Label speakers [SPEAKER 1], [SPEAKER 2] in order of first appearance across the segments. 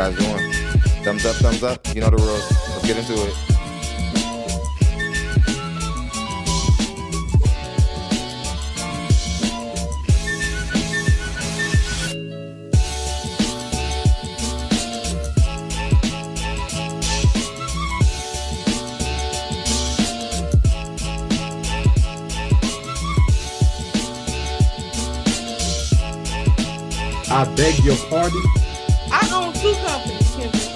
[SPEAKER 1] guys doing? Thumbs up, thumbs up. You know the rules. Let's get into it.
[SPEAKER 2] I beg your pardon?
[SPEAKER 3] I own 2 companies, Kendra.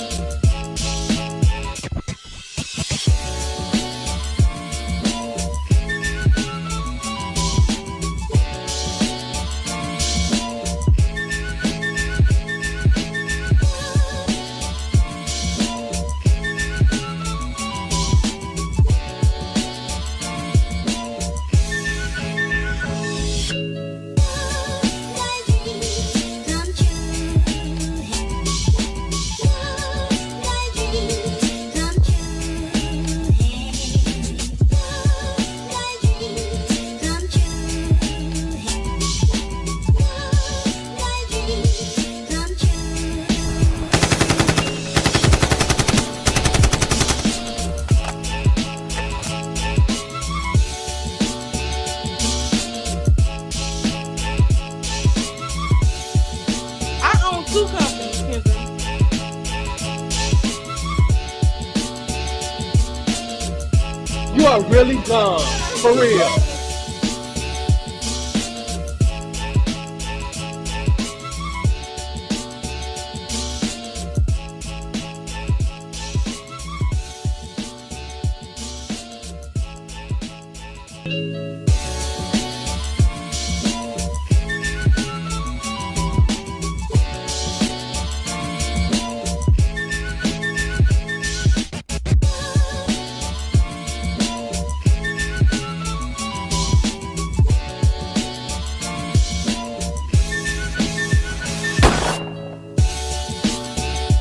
[SPEAKER 2] You are really dumb, for real.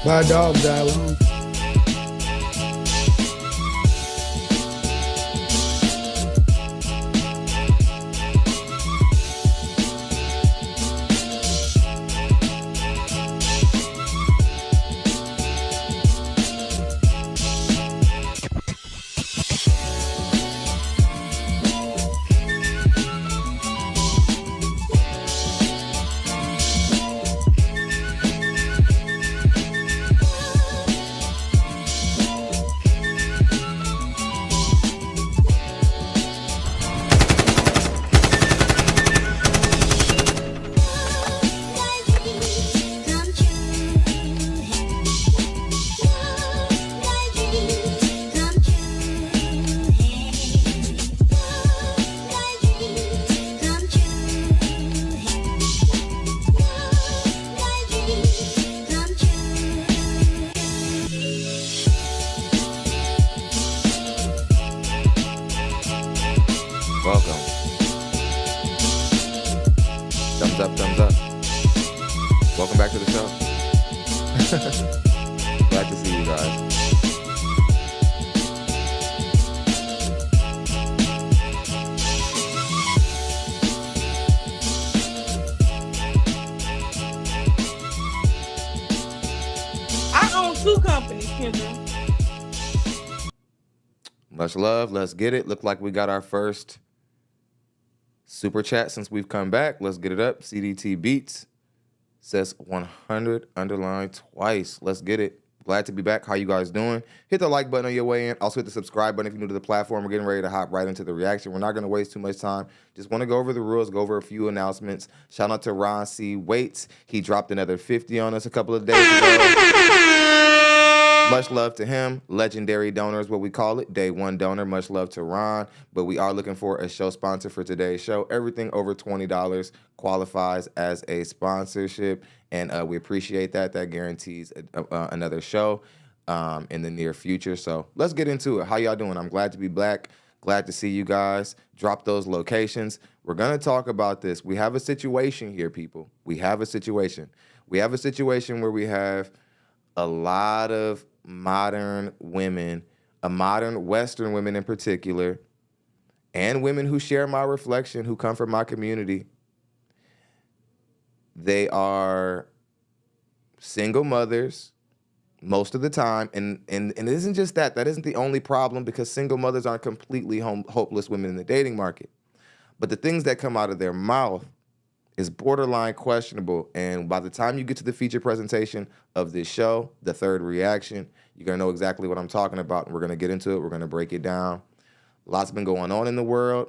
[SPEAKER 4] My dog died alone.
[SPEAKER 1] Welcome. Thumbs up, thumbs up. Welcome back to the show. Glad to see you guys.
[SPEAKER 3] I own 2 companies, Kendra.
[SPEAKER 1] Much love. Let's get it. Look like we got our first super chat since we've come back. Let's get it up. CDT Beats says 100 underlined twice. Let's get it. Glad to be back. How you guys doing? Hit the like button on your way in. Also hit the subscribe button if you're new to the platform. We're getting ready to hop right into the reaction. We're not going to waste too much time. Just want to go over the rules, go over a few announcements. Shout out to Ron C. Waits. He dropped another 50 on us a couple of days ago. Much love to him. Legendary donor is what we call it. Day 1 donor. Much love to Ron. But we are looking for a show sponsor for today's show. Everything over $20 qualifies as a sponsorship. And we appreciate that. That guarantees another show in the near future. So let's get into it. How y'all doing? I'm glad to be back. Glad to see you guys. Drop those locations. We're going to talk about this. We have a situation here, people. We have a situation. We have a situation where we have a lot of modern women, modern Western women in particular, and women who share my reflection, who come from my community. They are single mothers most of the time. And it isn't just that. That isn't the only problem, because single mothers aren't completely hopeless women in the dating market. But the things that come out of their mouth is borderline questionable. And by the time you get to the feature presentation of this show, the third reaction, you're going to know exactly what I'm talking about. And we're going to get into it. We're going to break it down. Lots been going on in the world.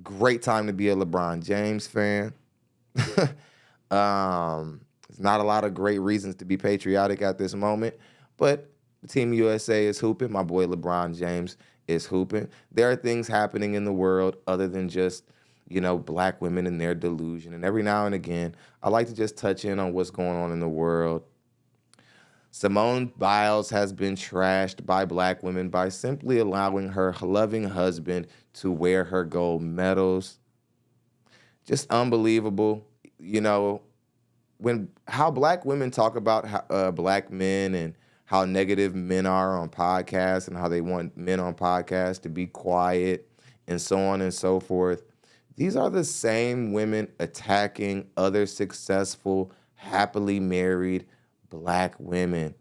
[SPEAKER 1] Great time to be a LeBron James fan. There's not a lot of great reasons to be patriotic at this moment, but the Team USA is hooping. My boy LeBron James is hooping. There are things happening in the world other than just, black women and their delusion. And every now and again, I like to just touch in on what's going on in the world. Simone Biles has been trashed by black women by simply allowing her loving husband to wear her gold medals. Just unbelievable. When how black women talk about black men and how negative men are on podcasts and how they want men on podcasts to be quiet and so on and so forth. These are the same women attacking other successful, happily married black women.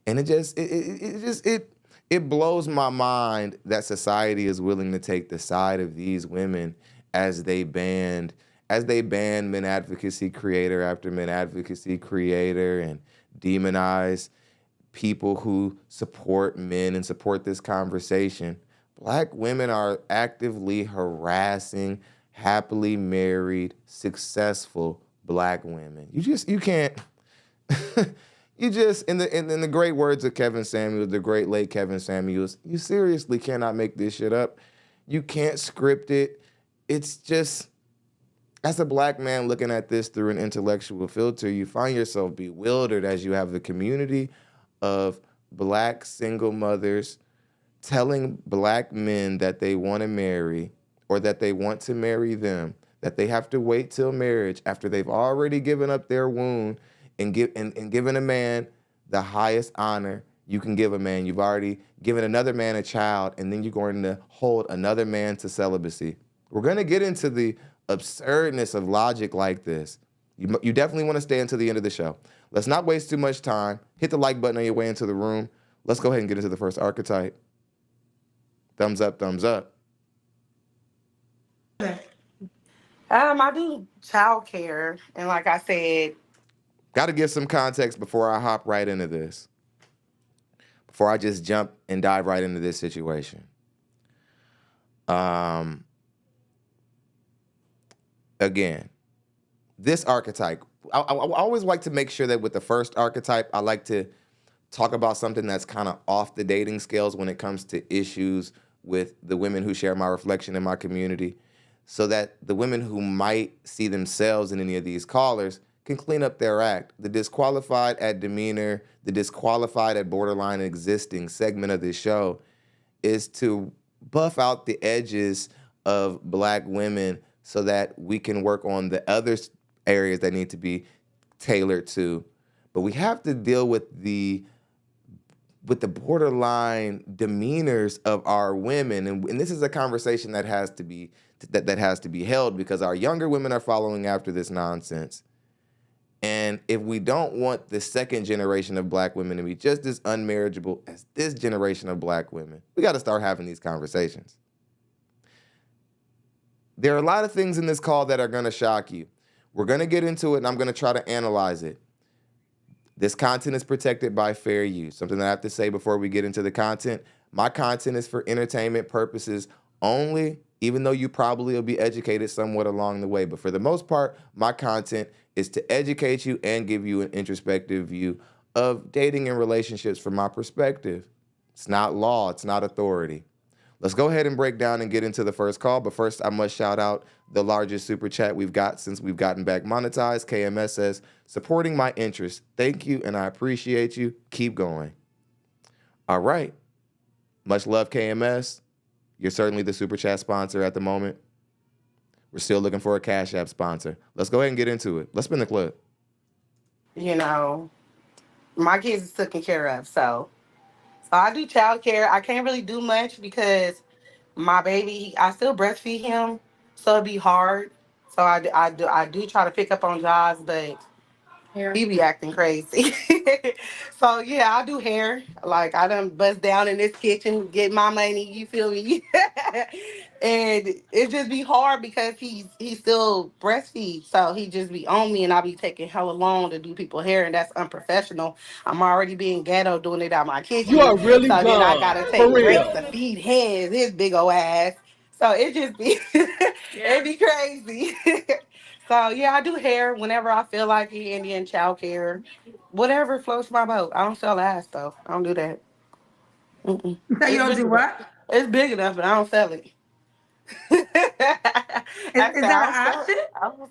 [SPEAKER 1] And it blows my mind that society is willing to take the side of these women as they ban men advocacy creator after men advocacy creator and demonize people who support men and support this conversation. Black women are actively harassing happily married, successful black women. You can't you just in the great words of Kevin Samuels, the great late Kevin Samuels, you seriously cannot make this shit up. You can't script it. It's just, as a black man looking at this through an intellectual filter, you find yourself bewildered as you have the community of black single mothers telling black men that they want to marry or that they want to marry them, that they have to wait till marriage after they've already given up their wound and given a man the highest honor you can give a man. You've already given another man a child, and then you're going to hold another man to celibacy. We're going to get into the absurdness of logic like this. You definitely want to stay until the end of the show. Let's not waste too much time. Hit the like button on your way into the room. Let's go ahead and get into the first archetype. Thumbs up, thumbs up.
[SPEAKER 3] I do childcare, and like I said,
[SPEAKER 1] Got to give some context before I hop right into this. Before I just jump and dive right into this situation. Again, this archetype, I always like to make sure that with the first archetype, I like to talk about something that's kind of off the dating scales when it comes to issues with the women who share my reflection in my community, so that the women who might see themselves in any of these callers can clean up their act. The disqualified at demeanor, the disqualified at borderline existing segment of this show is to buff out the edges of black women so that we can work on the other areas that need to be tailored to. But we have to deal with the borderline demeanors of our women, and this is a conversation that has to be held, because our younger women are following after this nonsense. And if we don't want the second generation of black women to be just as unmarriageable as this generation of black women, we got to start having these conversations. There are a lot of things in this call that are going to shock you. We're going to get into it, and I'm going to try to analyze it. This content is protected by fair use. Something that I have to say before we get into the content. My content is for entertainment purposes only, even though you probably will be educated somewhat along the way. But for the most part, my content is to educate you and give you an introspective view of dating and relationships from my perspective. It's not law. It's not authority. Let's go ahead and break down and get into the first call. But first, I must shout out the largest super chat we've got since we've gotten back monetized. KMS says, supporting my interests. Thank you, and I appreciate you. Keep going. All right. Much love, KMS. You're certainly the super chat sponsor at the moment. We're still looking for a Cash App sponsor. Let's go ahead and get into it. Let's spin the clip.
[SPEAKER 3] you know, my kids is taken care of. So I do childcare. I can't really do much because my baby, I still breastfeed him, so it'd be hard. So I do try to pick up on jobs, but He be acting crazy. So yeah, I do hair. Like I done bust down in this kitchen, get my money. You feel me? And it just be hard because he still breastfeeds, so he just be on me, and I be taking hella long to do people hair, and that's unprofessional. I'm already being ghetto doing it out my
[SPEAKER 2] You
[SPEAKER 3] kitchen,
[SPEAKER 2] are really
[SPEAKER 3] so then I
[SPEAKER 2] dumb.
[SPEAKER 3] gotta
[SPEAKER 2] For
[SPEAKER 3] take breaks
[SPEAKER 2] real.
[SPEAKER 3] to feed his big ol' ass. So it just be it be crazy. So yeah, I do hair whenever I feel like it, and then childcare, whatever floats my boat. I don't sell ass though. I don't do that. Mm-mm.
[SPEAKER 4] So you
[SPEAKER 3] It's
[SPEAKER 4] don't
[SPEAKER 3] big
[SPEAKER 4] do
[SPEAKER 3] enough.
[SPEAKER 4] what?
[SPEAKER 3] It's big enough, but I don't sell it. I
[SPEAKER 4] Is
[SPEAKER 3] said I
[SPEAKER 4] that
[SPEAKER 3] don't
[SPEAKER 4] an
[SPEAKER 3] sell it.
[SPEAKER 4] option?
[SPEAKER 3] I don't,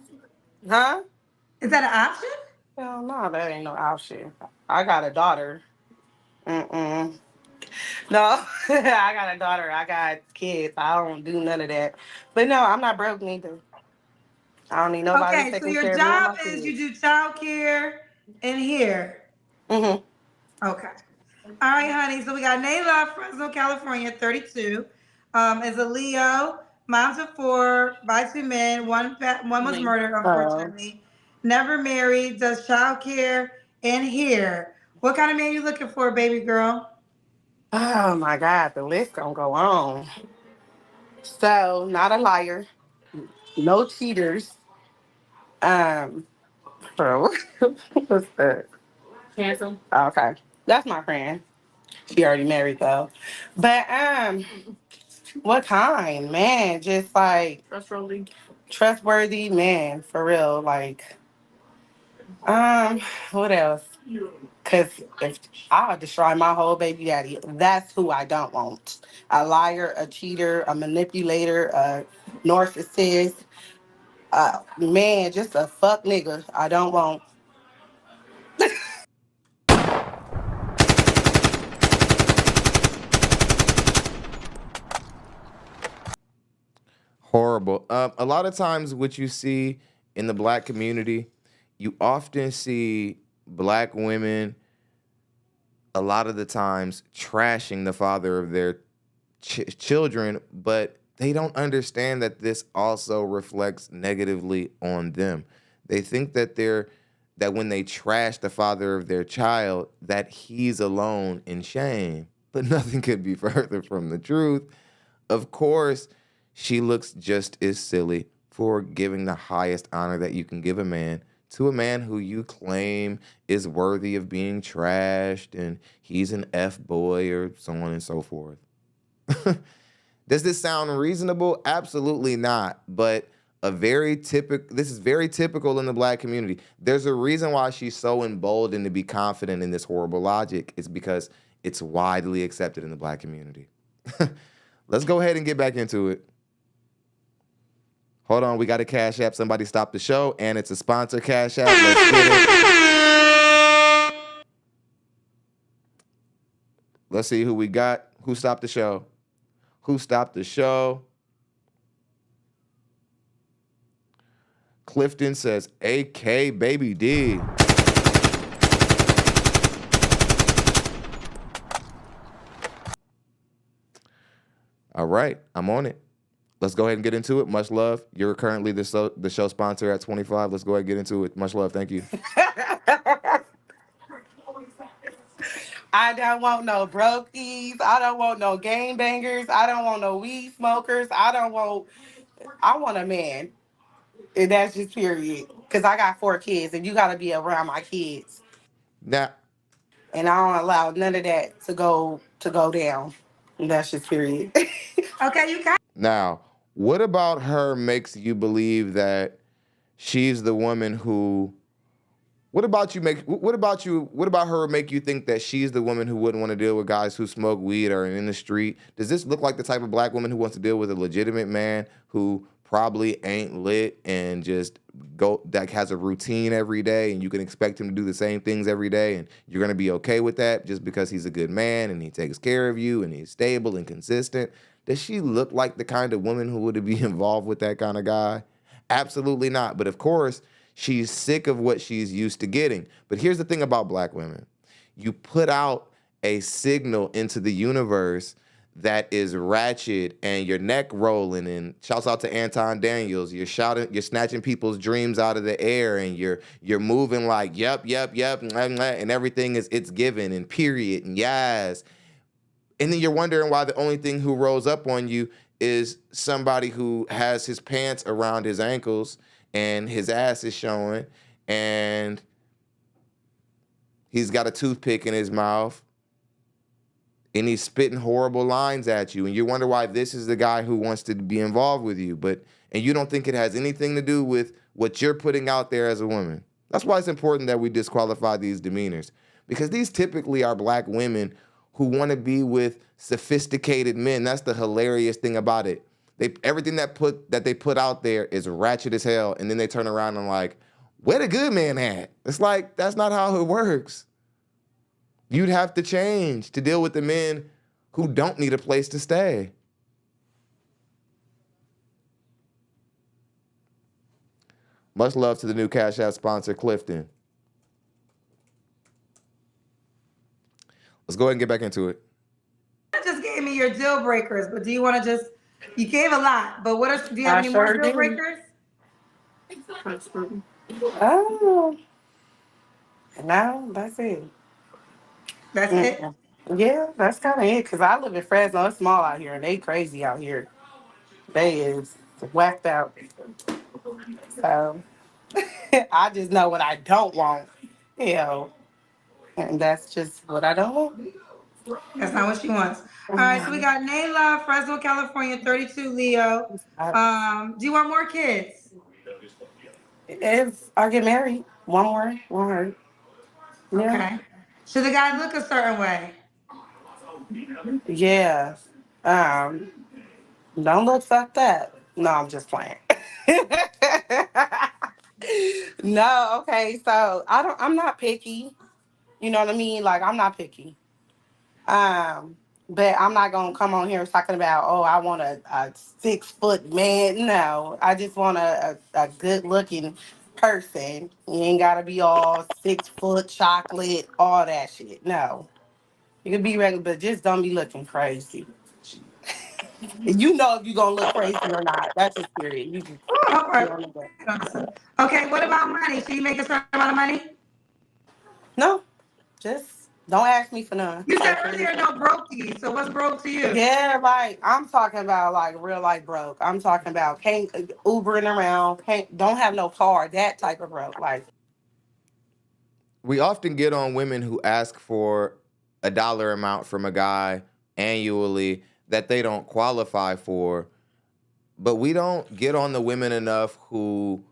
[SPEAKER 3] huh?
[SPEAKER 4] Is that an option?
[SPEAKER 3] Hell no, that ain't no option. I got a daughter. Mm-mm. No, I got a daughter. I got kids. I don't do none of that. But no, I'm not broke neither. I don't need nobody
[SPEAKER 4] Okay, so
[SPEAKER 3] taking
[SPEAKER 4] your
[SPEAKER 3] care of me or
[SPEAKER 4] job
[SPEAKER 3] my
[SPEAKER 4] is you
[SPEAKER 3] kids.
[SPEAKER 4] do childcare and hair.
[SPEAKER 3] Mm-hmm.
[SPEAKER 4] Okay. All right, honey. So we got Nayla, Fresno, California, 32. Is a Leo, mom's of four, by two men. One was murdered,
[SPEAKER 3] Oh.
[SPEAKER 4] unfortunately. Never married, does childcare and hair. What kind of man you looking for, baby girl?
[SPEAKER 3] Oh my God, the list gonna go on. So, not a liar, no cheaters. Um, bro, what's that? Handsome. Okay, that's my friend. She already married though. But what kind, man? Just like trustworthy man, for real. Like, what else? Cause if I'll destroy my whole baby daddy, that's who I don't want. A liar, a cheater, a manipulator, a narcissist, man, just a fuck nigga. I don't want.
[SPEAKER 1] Horrible. A lot of times, what you see in the black community, you often see black women a lot of the times trashing the father of their children, but they don't understand that this also reflects negatively on them. They think that that when they trash the father of their child, that he's alone in shame. But nothing could be further from the truth. Of course, she looks just as silly for giving the highest honor that you can give a man to a man who you claim is worthy of being trashed and he's an F boy or so on and so forth. Does this sound reasonable? Absolutely not. But this is very typical in the black community. There's a reason why she's so emboldened to be confident in this horrible logic. It's because it's widely accepted in the black community. Let's go ahead and get back into it. Hold on, we got a Cash App. Somebody stop the show, and it's a sponsor Cash App. Let's get it. Let's see who we got. Who stopped the show? Who stopped the show? Clifton says, AK Baby D. All right, I'm on it. Let's go ahead and get into it. Much love. You're currently the show sponsor at 25. Let's go ahead and get into it. Much love. Thank you.
[SPEAKER 3] I don't want no brokies. I don't want no game bangers. I don't want no weed smokers. I don't want. I want a man. And that's just period. Cause I got 4 kids, and you gotta be around my kids.
[SPEAKER 1] Now,
[SPEAKER 3] And I don't allow none of that to go down. And that's just period.
[SPEAKER 4] Okay, you got.
[SPEAKER 1] now, what about her makes you believe that she's the woman who? What about her make you think that she's the woman who wouldn't want to deal with guys who smoke weed or are in the street? Does this look like the type of black woman who wants to deal with a legitimate man who probably ain't lit and just that has a routine every day and you can expect him to do the same things every day and you're going to be okay with that just because he's a good man and he takes care of you and he's stable and consistent? Does she look like the kind of woman who would be involved with that kind of guy? Absolutely not. But of course, she's sick of what she's used to getting. But here's the thing about black women. You put out a signal into the universe that is ratchet and your neck rolling, and shouts out to Anton Daniels, you're shouting, you're snatching people's dreams out of the air, and you're moving like yep, and everything is it's given and period and yes. And then you're wondering why the only thing who rolls up on you is somebody who has his pants around his ankles and his ass is showing and he's got a toothpick in his mouth and he's spitting horrible lines at you, and you wonder why this is the guy who wants to be involved with you, but and you don't think it has anything to do with what you're putting out there as a woman. That's why it's important that we disqualify these demeanors, because these typically are black women who want to be with sophisticated men. That's the hilarious thing about it. They everything that they put out there is ratchet as hell, and then they turn around and like, where the good man at? It's like that's not how it works. You'd have to change to deal with the men who don't need a place to stay. Much love to the new Cash App sponsor, Clifton. Let's go ahead and get back into it.
[SPEAKER 4] You just gave me your deal breakers, but do you want to just? You gave a lot, but what are? Do you have
[SPEAKER 3] I
[SPEAKER 4] any more
[SPEAKER 3] sure
[SPEAKER 4] deal
[SPEAKER 3] do.
[SPEAKER 4] breakers?
[SPEAKER 3] Oh, no, that's it.
[SPEAKER 4] That's it.
[SPEAKER 3] Mm-mm. Yeah, that's kind of it. Cause I live in Fresno. It's small out here, and they crazy out here. They is whacked out. So I just know what I don't want. You know, and that's just what I don't want.
[SPEAKER 4] That's not what she wants. All right, so we got Nayla, Fresno, California, 32, Leo. Do you want more kids?
[SPEAKER 3] If I get married, one more, one more. Yeah.
[SPEAKER 4] Okay. Should the guy look a certain way?
[SPEAKER 3] Yeah. Um, don't look fucked up. No, I'm just playing. No, okay, so I'm not picky. You know what I mean? Like I'm not picky. But I'm not gonna come on here talking about, oh, I want a 6 foot man. No, I just want a good looking person. You ain't gotta be all 6 foot chocolate, all that shit. No. You can be regular, but just don't be looking crazy. You know if you're gonna look crazy or not. That's just period. You just
[SPEAKER 4] Oh, all
[SPEAKER 3] you
[SPEAKER 4] right.
[SPEAKER 3] don't know that.
[SPEAKER 4] Okay, what about money? Should you make a certain amount of money?
[SPEAKER 3] No, just don't ask me for none.
[SPEAKER 4] You said
[SPEAKER 3] Like for
[SPEAKER 4] earlier
[SPEAKER 3] anything.
[SPEAKER 4] no brokey. So what's broke to you?
[SPEAKER 3] Yeah, like I'm talking about like real life broke. I'm talking about can't Ubering around, can't don't have no car, that type of broke. Like
[SPEAKER 1] We often get on women who ask for a dollar amount from a guy annually that they don't qualify for, but we don't get on the women enough who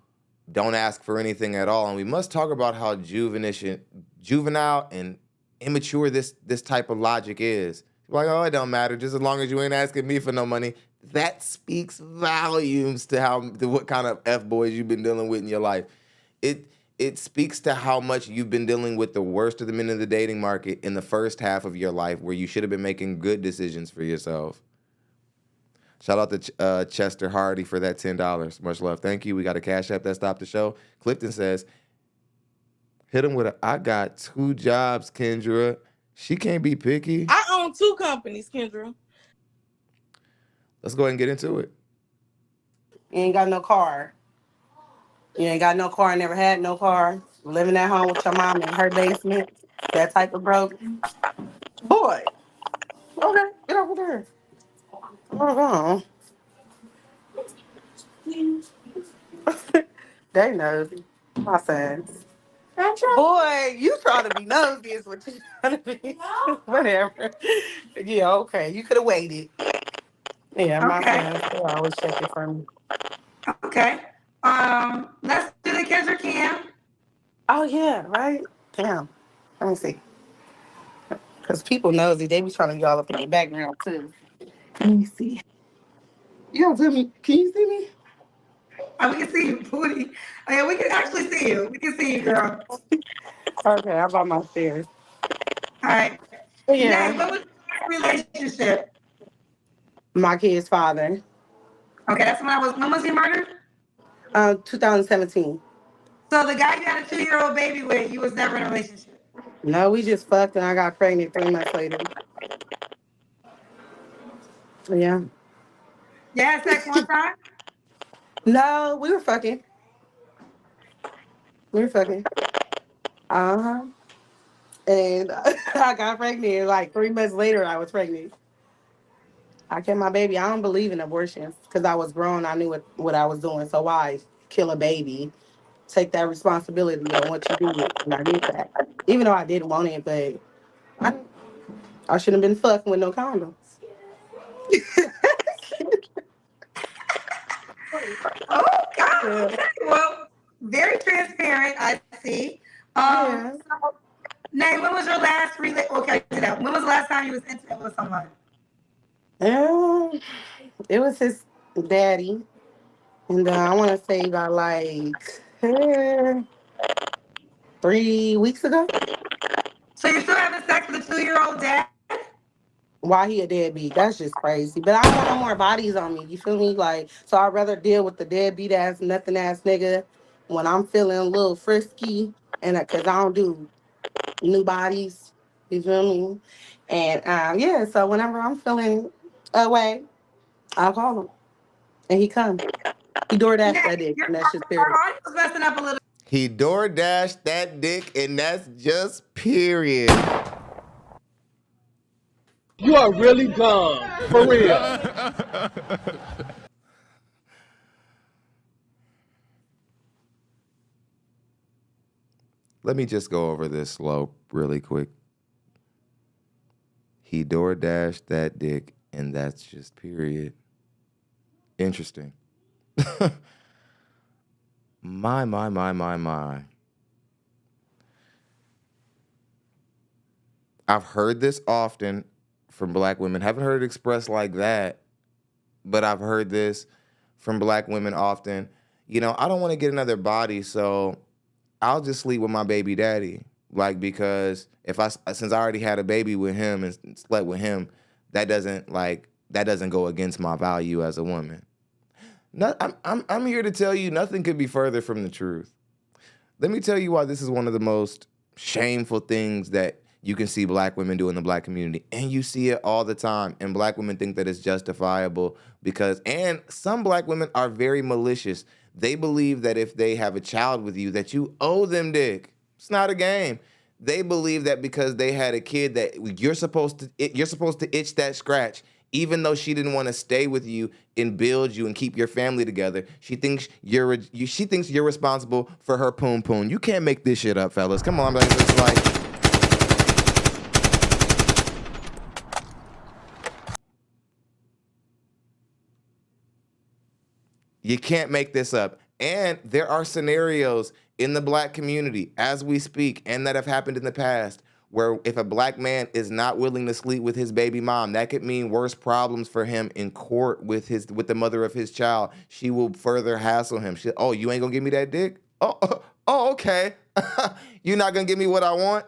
[SPEAKER 1] don't ask for anything at all. And we must talk about how juvenile and immature this type of logic is. Like, oh, it don't matter, just as long as you ain't asking me for no money. That speaks volumes to what kind of F boys you've been dealing with in your life. It it speaks to how much you've been dealing with the worst of the men in the dating market in the first half of your life, where you should have been making good decisions for yourself. Shout out to Chester Hardy for that $10. Much love. Thank you. We got a Cash App that stopped the show. Clifton says, hit him with a, I got 2 jobs, Kendra. She can't be picky.
[SPEAKER 5] I own 2 companies, Kendra.
[SPEAKER 1] Let's go ahead and get into it.
[SPEAKER 3] you ain't got no car. You ain't got no car, never had no car, living at home with your mom in her basement, that type of broke. Boy, okay, get over there. Uh-huh. They nosy. My sons. Boy, you trying to be nosy is what you trying to be. Whatever. Yeah, okay. You could have waited. Yeah, my
[SPEAKER 4] Okay.
[SPEAKER 3] sons, they always check it for me.
[SPEAKER 4] Okay. Let's do the Kendra Cam.
[SPEAKER 3] Oh, yeah, right? Damn. Let me see. Because people nosy, they be trying to be all up in the background, too. Let me see. You don't tell me. Can you see me?
[SPEAKER 4] We can see you, booty. Oh, yeah, we can actually see you. We can see you, girl.
[SPEAKER 3] Okay, I'm on my stairs.
[SPEAKER 4] All right.
[SPEAKER 3] But
[SPEAKER 4] Nay,
[SPEAKER 3] yeah,
[SPEAKER 4] what was your last relationship?
[SPEAKER 3] my kid's father.
[SPEAKER 4] Okay, that's when was he murdered?
[SPEAKER 3] 2017.
[SPEAKER 4] So the guy you had a 2-year-old baby with, you was never in a relationship.
[SPEAKER 3] No, we just fucked and I got pregnant 3 months later. Yeah.
[SPEAKER 4] You had sex one time?
[SPEAKER 3] No, we were fucking. We were fucking. Uh huh. And I got pregnant. Like 3 months later, I was pregnant. I kept my baby. I don't believe in abortions because I was grown. I knew what I was doing. So why kill a baby? Take that responsibility on what you did. And I did that. Even though I didn't want it, but I, I shouldn't have been fucking with no condoms.
[SPEAKER 4] Oh God.
[SPEAKER 3] Yeah.
[SPEAKER 4] Okay. Well, very transparent. I see.
[SPEAKER 3] Yeah.
[SPEAKER 4] So, Nay, when was your last Okay, when was the last time you was intimate with someone?
[SPEAKER 3] It was his daddy. And I want to say about like 3 weeks ago.
[SPEAKER 4] So you're still having sex with a 2-year-old dad?
[SPEAKER 3] Why he a deadbeat? That's just crazy. But I don't want no more bodies on me. You feel me? Like, so I'd rather deal with the deadbeat ass, nothing ass nigga when I'm feeling a little frisky, and because I don't do new bodies. You feel me? And yeah, so whenever I'm feeling away, I'll call him, and he come. He door dash
[SPEAKER 4] Nay,
[SPEAKER 3] that dick,
[SPEAKER 4] your
[SPEAKER 3] and that's just
[SPEAKER 4] our
[SPEAKER 3] period.
[SPEAKER 4] audio's messing up a little.
[SPEAKER 1] He door dashed that dick, and that's just period.
[SPEAKER 2] You are really dumb. For real.
[SPEAKER 1] Let me just go over this slow really quick. He door dashed that dick, and that's just period. Interesting. My. I've heard this often from black women. Haven't heard it expressed like that, but I've heard this from black women often. You know, I don't want to get another body, so I'll just sleep with my baby daddy. Like, because since I already had a baby with him and slept with him, that doesn't go against my value as a woman. No, I'm here to tell you nothing could be further from the truth. Let me tell you why this is one of the most shameful things that you can see black women do in the black community. And you see it all the time. And black women think that it's justifiable and some black women are very malicious. They believe that if they have a child with you, that you owe them dick. It's not a game. They believe that because they had a kid that you're supposed to itch that scratch, even though she didn't want to stay with you and build you and keep your family together. She thinks you're responsible for her poom poom. You can't make this shit up, fellas. Come on, it's like you can't make this up. And there are scenarios in the black community as we speak and that have happened in the past where if a black man is not willing to sleep with his baby mom, that could mean worse problems for him in court with the mother of his child. She will further hassle him. Oh, you ain't gonna give me that dick? Oh, okay. You're not gonna give me what I want?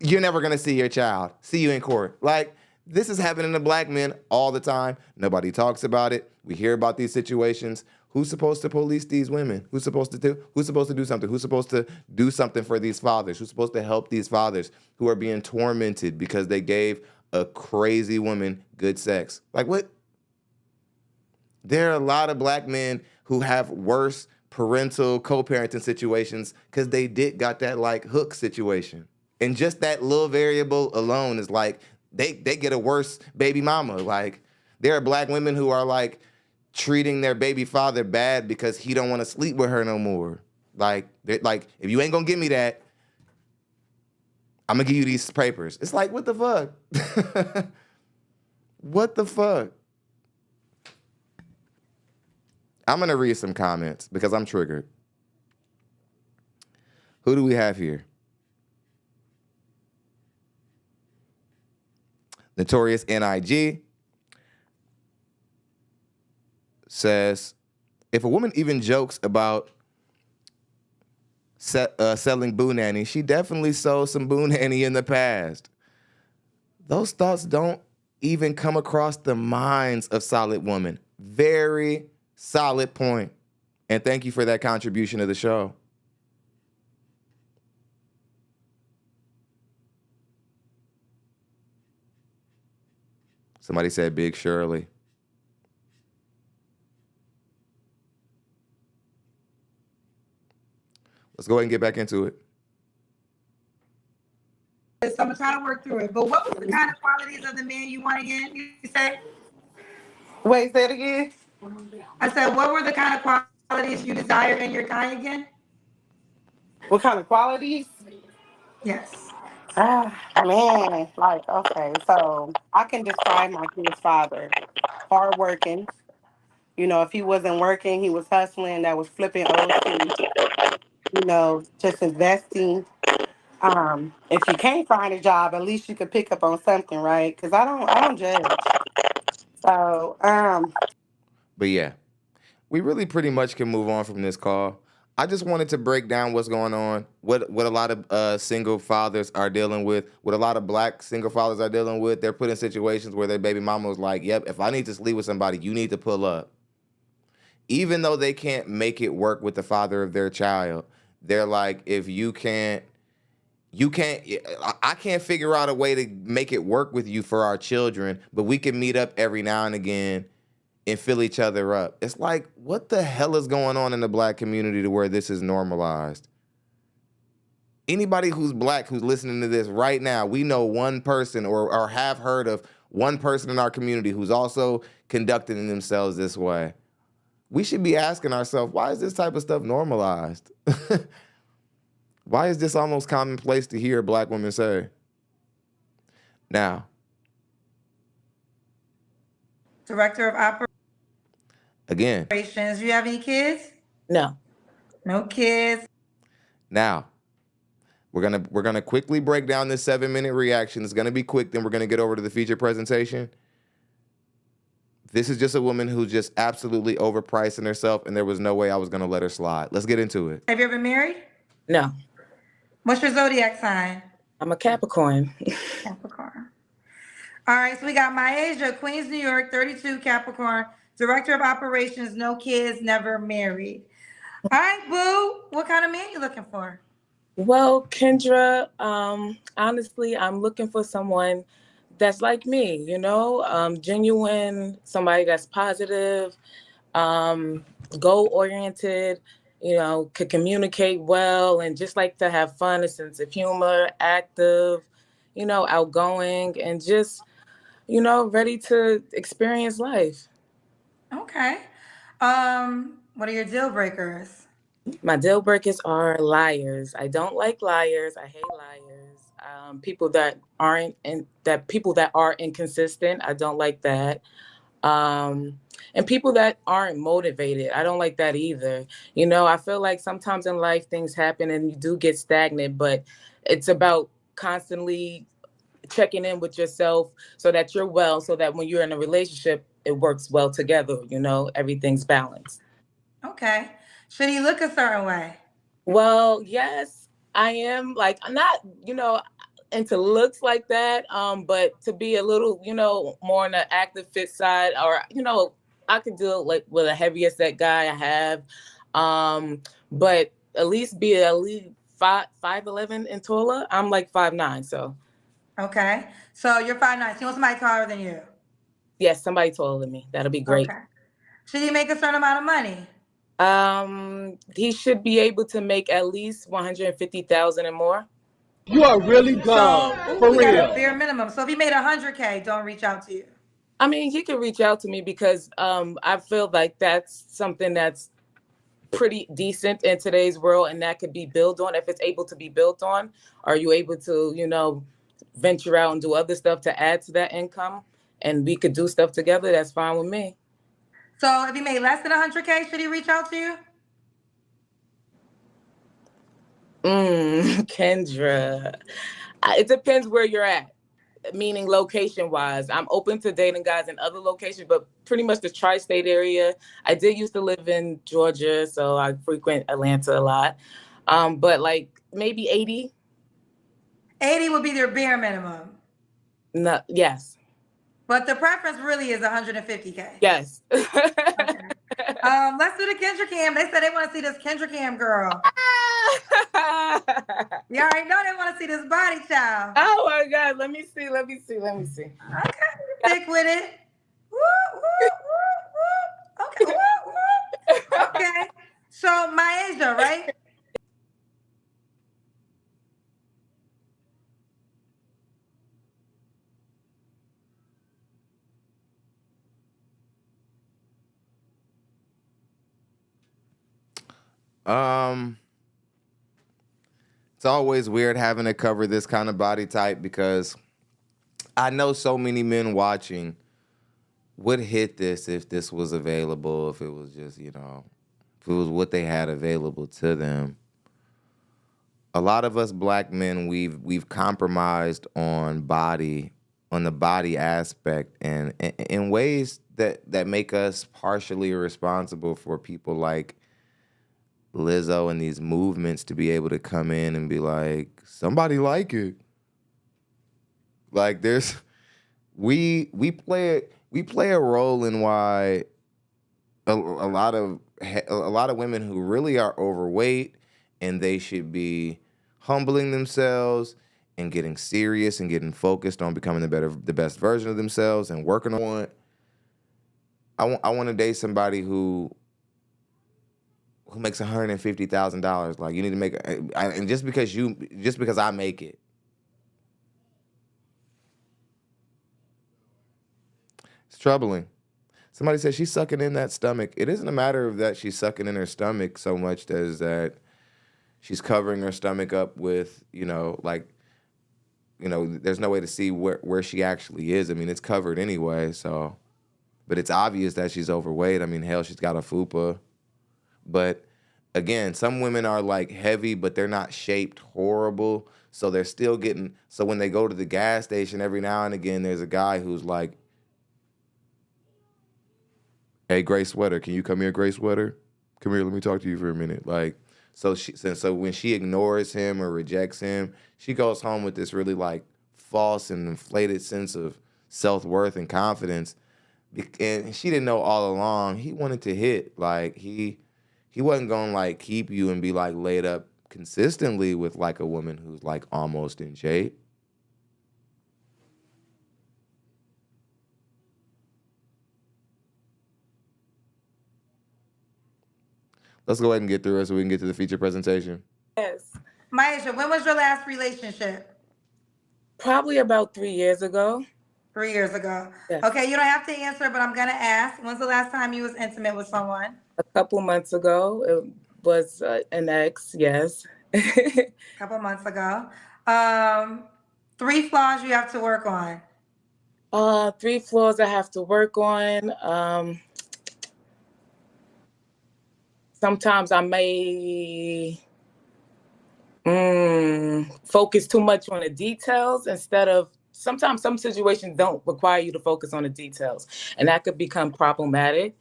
[SPEAKER 1] You're never gonna see your child. See you in court. Like, this is happening to black men all the time. Nobody talks about it. We hear about these situations. Who's supposed to police these women? Who's supposed to do something? Who's supposed to do something for these fathers? Who's supposed to help these fathers who are being tormented because they gave a crazy woman good sex? Like, what? There are a lot of black men who have worse parental co-parenting situations because they got that like hook situation. And just that little variable alone is like, they get a worse baby mama. Like, there are black women who are like treating their baby father bad because he don't want to sleep with her no more. Like, if you ain't gonna give me that, I'm gonna give you these papers. It's like, what the fuck? What the fuck? I'm gonna read some comments because I'm triggered. Who do we have here? Notorious NIG says, if a woman even jokes about selling boo nanny, she definitely sold some boo nanny in the past. Those thoughts don't even come across the minds of solid women. Very solid point. And thank you for that contribution to the show. Somebody said Big Shirley. Let's go ahead and get back into it.
[SPEAKER 4] So I'm gonna try to work through it. But what was the kind of qualities of the man you want again? You say?
[SPEAKER 3] Wait, say it again.
[SPEAKER 4] I said, what were the kind of qualities you desire in your guy again?
[SPEAKER 3] What kind of qualities?
[SPEAKER 4] Yes.
[SPEAKER 3] Man, like, okay, so I can describe my kid's father. Hardworking. You know, if he wasn't working, he was hustling, that was flipping OC, just investing. If you can't find a job, at least you could pick up on something, right? Because I don't judge. So,
[SPEAKER 1] But yeah, we really pretty much can move on from this call. I just wanted to break down what's going on, what a lot of single fathers are dealing with, what a lot of black single fathers are dealing with. They're put in situations where their baby mama was like, yep, if I need to sleep with somebody, you need to pull up. Even though they can't make it work with the father of their child, they're like, if you can't, I can't figure out a way to make it work with you for our children, but we can meet up every now and again and fill each other up. It's like, what the hell is going on in the black community to where this is normalized? Anybody who's black who's listening to this right now, we know one person or have heard of one person in our community who's also conducting themselves this way. We should be asking ourselves, why is this type of stuff normalized? Why is this almost commonplace to hear black women say? Now,
[SPEAKER 4] Director of
[SPEAKER 1] again,
[SPEAKER 4] Operations. Do you have any kids?
[SPEAKER 5] No.
[SPEAKER 4] No kids.
[SPEAKER 1] now, we're gonna quickly break down this 7-minute reaction. It's gonna be quick, then we're gonna get over to the feature presentation. This is just a woman who's just absolutely overpricing herself, and there was no way I was gonna let her slide. Let's get into it.
[SPEAKER 4] Have you ever been married?
[SPEAKER 5] No.
[SPEAKER 4] What's your zodiac sign?
[SPEAKER 5] I'm a Capricorn.
[SPEAKER 4] Capricorn. All right, so we got Myasia, Queens, New York, 32, Capricorn, Director of Operations, no kids, never married. All right, boo, what kind of man you looking for?
[SPEAKER 5] Well, Kendra, honestly, I'm looking for someone that's like me, genuine, somebody that's positive, goal-oriented, could communicate well and just like to have fun, a sense of humor, active, outgoing, and just, ready to experience life.
[SPEAKER 4] Okay. What are your deal breakers?
[SPEAKER 5] My deal breakers are liars. I don't like liars. I hate liars. People that are inconsistent. I don't like that. And people that aren't motivated. I don't like that either. I feel like sometimes in life things happen and you do get stagnant, but it's about constantly checking in with yourself so that you're well, so that when you're in a relationship, it works well together. Everything's balanced.
[SPEAKER 4] Okay. Should he look a certain way?
[SPEAKER 5] Well, yes, I am like not, into looks like that. But to be a little, more on the active fit side, or I could deal like with a heavier set guy I have. But at least be at least 5'11" and taller. I'm like 5'9", so
[SPEAKER 4] Okay. So you're 5'9". So you want somebody taller than you?
[SPEAKER 5] yes, somebody taller than me. That'll be great.
[SPEAKER 4] Okay. Should he make a certain amount of money?
[SPEAKER 5] He should be able to make at least 150,000 and more.
[SPEAKER 2] You are really dumb. For
[SPEAKER 4] we got a
[SPEAKER 2] real.
[SPEAKER 4] bare minimum. So if he made 100K, don't reach out to you.
[SPEAKER 5] I mean, he can reach out to me because I feel like that's something that's pretty decent in today's world, and that could be built on. If it's able to be built on, are you able to, venture out and do other stuff to add to that income, and we could do stuff together? That's fine with me.
[SPEAKER 4] So if he made less than 100K, should he reach out to you?
[SPEAKER 5] Kendra, it depends where you're at, meaning location wise. I'm open to dating guys in other locations, but pretty much the tri-state area. I did used to live in Georgia, so I frequent Atlanta a lot. But like maybe 80.
[SPEAKER 4] 80 would be their bare minimum.
[SPEAKER 5] No, yes.
[SPEAKER 4] But the preference really is 150K.
[SPEAKER 5] Yes.
[SPEAKER 4] Okay. Let's do the Kendra Cam. They said they want to see this Kendra Cam girl. You already know they want to see this body, child.
[SPEAKER 5] Oh my God. Let me see.
[SPEAKER 4] Okay. stick with it. Woo, woo, woo, woo. Okay, woo, woo. Okay. So Maisha, right?
[SPEAKER 1] Um, it's always weird having to cover this kind of body type because I know so many men watching would hit this if this was available, if it was just, if it was what they had available to them. A lot of us black men, we've compromised on the body aspect, and in ways that make us partially responsible for people like Lizzo and these movements to be able to come in and be like, somebody like it. Like there's we play a role in why a lot of women who really are overweight and they should be humbling themselves and getting serious and getting focused on becoming the best version of themselves and working on it. I want to date somebody who makes $150,000. Like you need to make, and just because I make it, it's troubling. Somebody said she's sucking in that stomach. It isn't a matter of that she's sucking in her stomach so much as that she's covering her stomach up with, there's no way to see where she actually is. I mean, it's covered anyway, so, but it's obvious that she's overweight. I mean, hell, she's got a fupa. But again, some women are like heavy, but they're not shaped horrible. So they're still getting, so when they go to the gas station every now and again, there's a guy who's like, hey, Gray Sweater, can you come here, Gray Sweater? Come here, let me talk to you for a minute. Like, so when she ignores him or rejects him, she goes home with this really like false and inflated sense of self-worth and confidence. And she didn't know all along he wanted to hit. Like he wasn't gonna like keep you and be like laid up consistently with like a woman who's like almost in shape. Let's go ahead and get through it so we can get to the feature presentation.
[SPEAKER 5] Yes.
[SPEAKER 4] Maisha, when was your last relationship?
[SPEAKER 5] Probably about 3 years ago.
[SPEAKER 4] 3 years ago.
[SPEAKER 5] Yes.
[SPEAKER 4] Okay, you don't have to answer, but I'm gonna ask. When's the last time you was intimate with someone?
[SPEAKER 5] A couple months ago, it was an ex, yes.
[SPEAKER 4] A couple months ago. 3 flaws you have to work on.
[SPEAKER 5] 3 flaws I have to work on. Sometimes I may focus too much on the details instead of, sometimes some situations don't require you to focus on the details, and that could become problematic.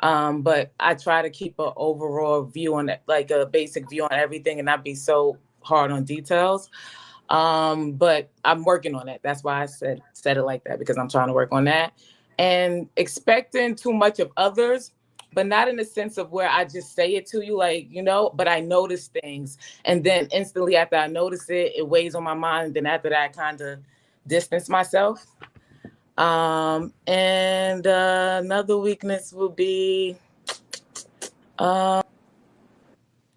[SPEAKER 5] But I try to keep an overall view on it, like a basic view on everything, and not be so hard on details. But I'm working on it. That's why I said it like that, because I'm trying to work on that. And expecting too much of others, but not in the sense of where I just say it to you, like, but I notice things. And then instantly after I notice it, it weighs on my mind. And then after that, I kind of distance myself. And another weakness would be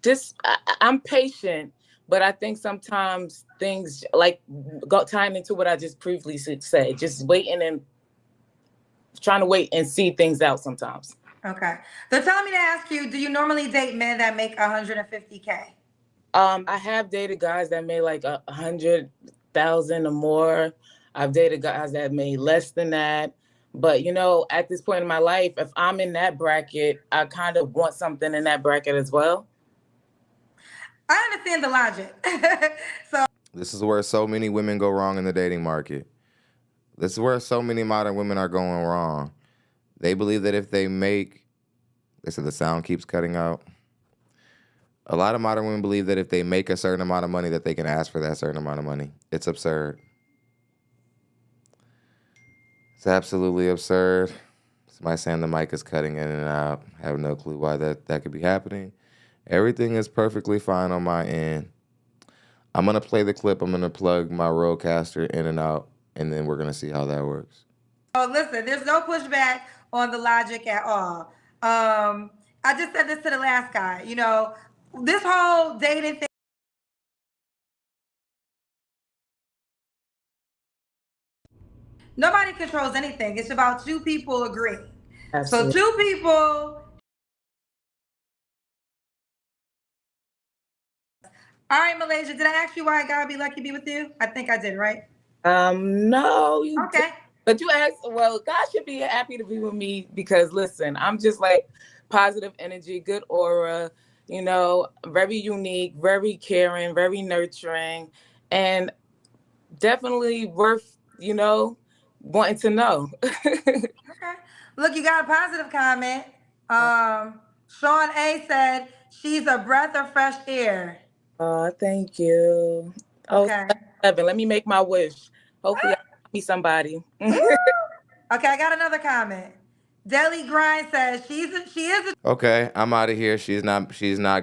[SPEAKER 5] just I'm patient, but I think sometimes things like tying into what I just previously said, just waiting and trying to wait and see things out sometimes.
[SPEAKER 4] Okay. They're telling me to ask you, do you normally date men that make 150K?
[SPEAKER 5] I have dated guys that made like 100,000 or more. I've dated guys that made less than that. But, at this point in my life, if I'm in that bracket, I kind of want something in that bracket as well.
[SPEAKER 4] I understand the logic. So
[SPEAKER 1] This is where so many women go wrong in the dating market. This is where so many modern women are going wrong. They believe that if they said the sound keeps cutting out. A lot of modern women believe that if they make a certain amount of money, that they can ask for that certain amount of money. It's absurd. It's absolutely absurd. Somebody saying the mic is cutting in and out. I have no clue why that could be happening. Everything is perfectly fine on my end. I'm going to play the clip. I'm going to plug my Rodecaster in and out, and then we're going to see how that works.
[SPEAKER 4] listen, there's no pushback on the logic at all. I just said this to the last guy. This whole dating thing. Nobody controls anything. It's about two people agreeing. So
[SPEAKER 5] Absolutely.
[SPEAKER 4] two people. All right, Malaysia. Did I ask you why God be lucky to be with you? I think I did, right?
[SPEAKER 5] No, you did.
[SPEAKER 4] Okay.
[SPEAKER 5] But you asked, well, God should be happy to be with me because listen, I'm just like positive energy, good aura, very unique, very caring, very nurturing, and definitely worth, wanting to know.
[SPEAKER 4] Okay. Look, you got a positive comment. Sean A said she's a breath of fresh air.
[SPEAKER 5] Oh, thank you. Oh,
[SPEAKER 4] Okay.
[SPEAKER 5] 7. Let me make my wish. Hopefully I'll meet somebody.
[SPEAKER 4] Okay, I got another comment. Deli Grind says she is a
[SPEAKER 1] Okay, I'm out of here. She's not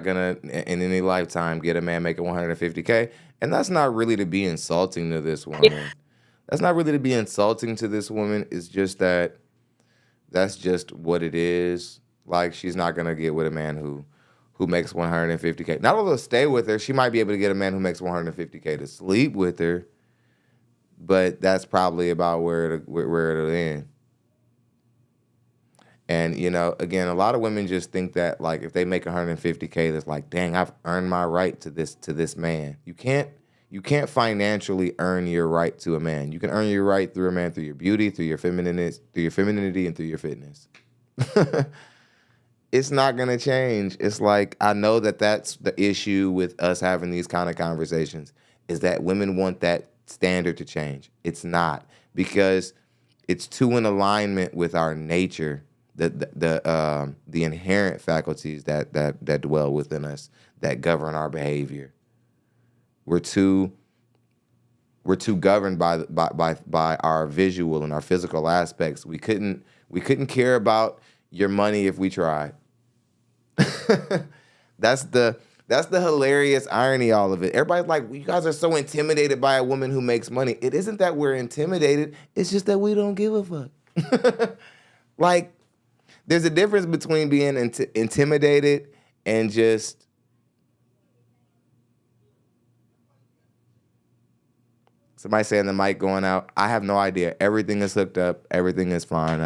[SPEAKER 1] gonna in any lifetime get a man making 150K. And that's not really to be insulting to this woman. That's not really to be insulting to this woman. It's just that that's just what it is. Like she's not gonna get with a man who makes 150K. Not able to stay with her. She might be able to get a man who makes 150K to sleep with her, but that's probably about where it'll end. And again, a lot of women just think that like if they make 150K, that's like, dang, I've earned my right to this man. You can't financially earn your right to a man. You can earn your right through a man through your beauty, through your femininity, and through your fitness. It's not gonna change. It's like I know that that's the issue with us having these kind of conversations is that women want that standard to change. It's not because it's too in alignment with our nature, the inherent faculties that dwell within us that govern our behavior. We're too governed by our visual and our physical aspects. We couldn't care about your money if we tried. That's the hilarious irony, all of it. Everybody's like, you guys are so intimidated by a woman who makes money. It isn't that we're intimidated. It's just that we don't give a fuck. Like, there's a difference between being intimidated and just. Somebody saying the mic going out. I have no idea. Everything is hooked up. Everything is fine.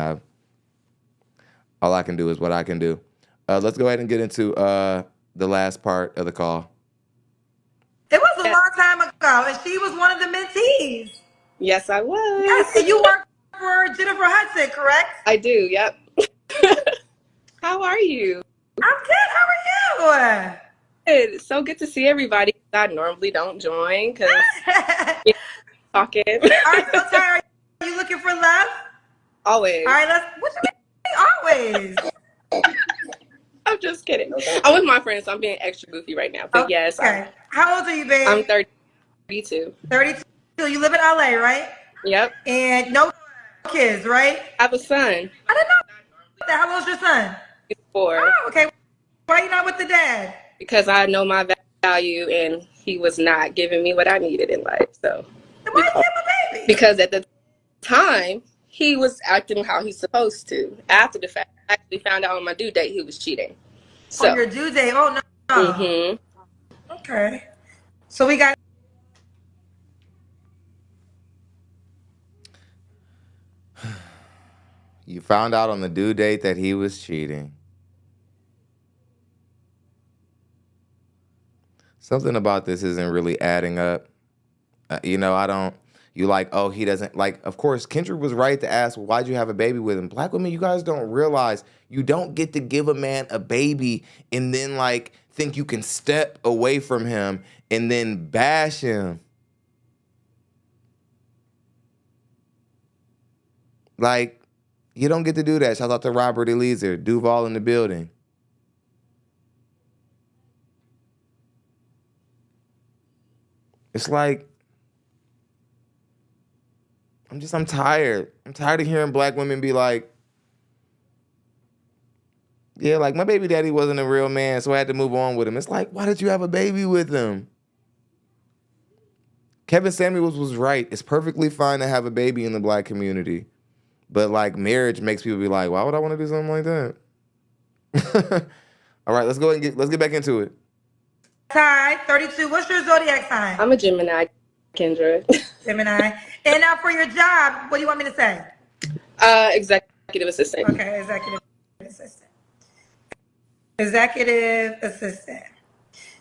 [SPEAKER 1] All I can do is what I can do. Let's go ahead and get into the last part of the call.
[SPEAKER 4] It was a long time ago, and she was one of the mentees.
[SPEAKER 6] Yes, I was.
[SPEAKER 4] Yes, and you work for Jennifer Hudson, correct?
[SPEAKER 6] I do, yep. How are you?
[SPEAKER 4] I'm good. How are you?
[SPEAKER 6] It's so good to see everybody. I normally don't join because talking.
[SPEAKER 4] All right, so Tyra, are you looking for love?
[SPEAKER 6] Always.
[SPEAKER 4] All right, what you mean always?
[SPEAKER 6] I'm just kidding. I'm with my friends, so I'm being extra goofy right now. But yes,
[SPEAKER 4] Okay. How old are you, babe?
[SPEAKER 6] I'm 32.
[SPEAKER 4] 32. You live in LA, right?
[SPEAKER 6] Yep.
[SPEAKER 4] And no kids, right?
[SPEAKER 6] I have a son.
[SPEAKER 4] I didn't know that. How old's your son?
[SPEAKER 6] He's 4.
[SPEAKER 4] Oh, okay. Why are you not with the dad?
[SPEAKER 6] Because I know my value and he was not giving me what I needed in life. So
[SPEAKER 4] Then why you have a baby?
[SPEAKER 6] because at the time he was acting how he's supposed to. After the fact, I actually found out on my due date he was cheating. So
[SPEAKER 4] On your due date? Oh no.
[SPEAKER 6] mm-hmm.
[SPEAKER 4] Okay. So we got.
[SPEAKER 1] You found out on the due date that he was cheating. Something about this isn't really adding up. I don't. You like, oh, he doesn't like. Of course, Kendra was right to ask, well, why'd you have a baby with him? Black women, you guys don't realize you don't get to give a man a baby and then like think you can step away from him and then bash him. Like, you don't get to do that. Shout out to Robert Eliezer, Duval in the building. It's like, I'm tired. I'm tired of hearing black women be like, yeah, like my baby daddy wasn't a real man, so I had to move on with him. It's like, why did you have a baby with him? Kevin Samuels was right. It's perfectly fine to have a baby in the black community. But like marriage makes people be like, why would I want to do something like that? All right, let's get back into it.
[SPEAKER 4] Ty, 32. What's your zodiac sign?
[SPEAKER 6] I'm a Gemini, Kendra.
[SPEAKER 4] Gemini. And now for your job, what do you want me to say?
[SPEAKER 6] Executive assistant.
[SPEAKER 4] Okay, executive assistant. Executive assistant.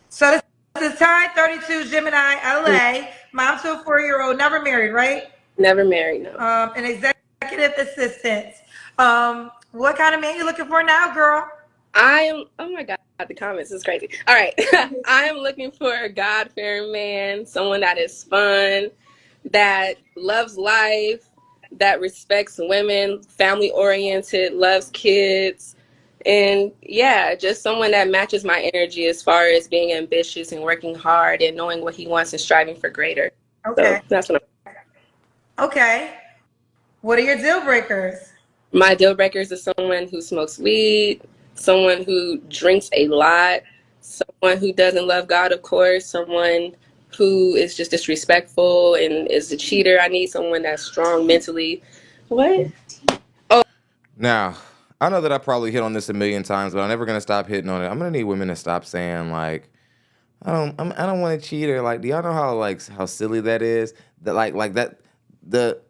[SPEAKER 4] So this is Ty, 32, Gemini, LA, mom to a 4-year-old, never married, right?
[SPEAKER 6] Never married, no.
[SPEAKER 4] An executive assistant. What kind of man you looking for now, girl?
[SPEAKER 6] Oh my God, the comments is crazy. All right. I am looking for a God-fearing man, someone that is fun, that loves life, that respects women, family-oriented, loves kids. And yeah, just someone that matches my energy as far as being ambitious and working hard and knowing what he wants and striving for greater.
[SPEAKER 4] Okay.
[SPEAKER 6] So that's what
[SPEAKER 4] Okay. What are your deal breakers?
[SPEAKER 6] My deal breakers are someone who smokes weed, someone who drinks a lot, someone who doesn't love God, of course, someone who is just disrespectful and is a cheater. I need someone that's strong mentally. What?
[SPEAKER 1] Now, I know that I probably hit on this a million times, but I'm never gonna stop hitting on it. I'm gonna need women to stop saying like, I don't want a cheater. Like, do y'all know how silly that is? That like that the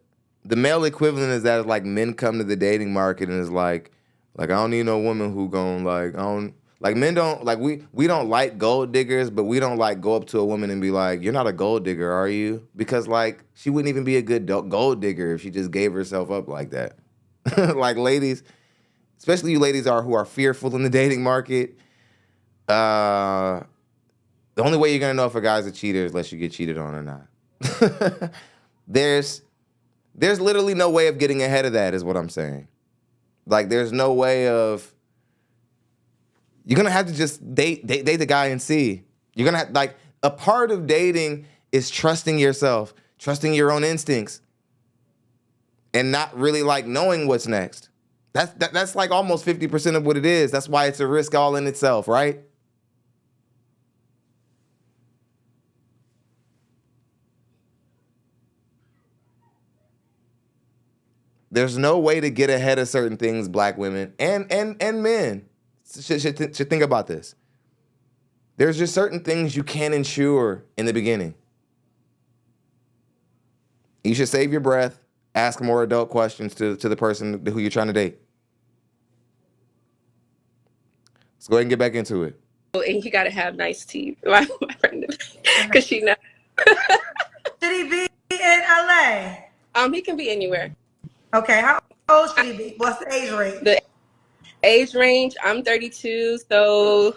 [SPEAKER 1] male equivalent is that like men come to the dating market and is like I don't need no woman who gon' like I don't like men don't like we don't like gold diggers, but we don't like go up to a woman and be like, you're not a gold digger, are you? Because like she wouldn't even be a good gold digger if she just gave herself up like that. Like ladies, especially you ladies who are fearful in the dating market. The only way you're gonna know if a guy's a cheater is unless you get cheated on or not. There's literally no way of getting ahead of that, is what I'm saying. Like, there's no way of. You're gonna have to just date the guy and see. You're gonna have, like, a part of dating is trusting yourself, trusting your own instincts, and not really like knowing what's next. That's like almost 50% of what it is. That's why it's a risk all in itself, right? There's no way to get ahead of certain things, black women and men should think about this. There's just certain things you can't ensure in the beginning. You should save your breath, ask more adult questions to the person who you're trying to date. Let's go ahead and get back into it.
[SPEAKER 6] And you gotta have nice teeth. My friend, because she knows.
[SPEAKER 4] Should he be in LA?
[SPEAKER 6] He can be anywhere.
[SPEAKER 4] Okay, how old should he be? What's the age range?
[SPEAKER 6] The age range, I'm 32, so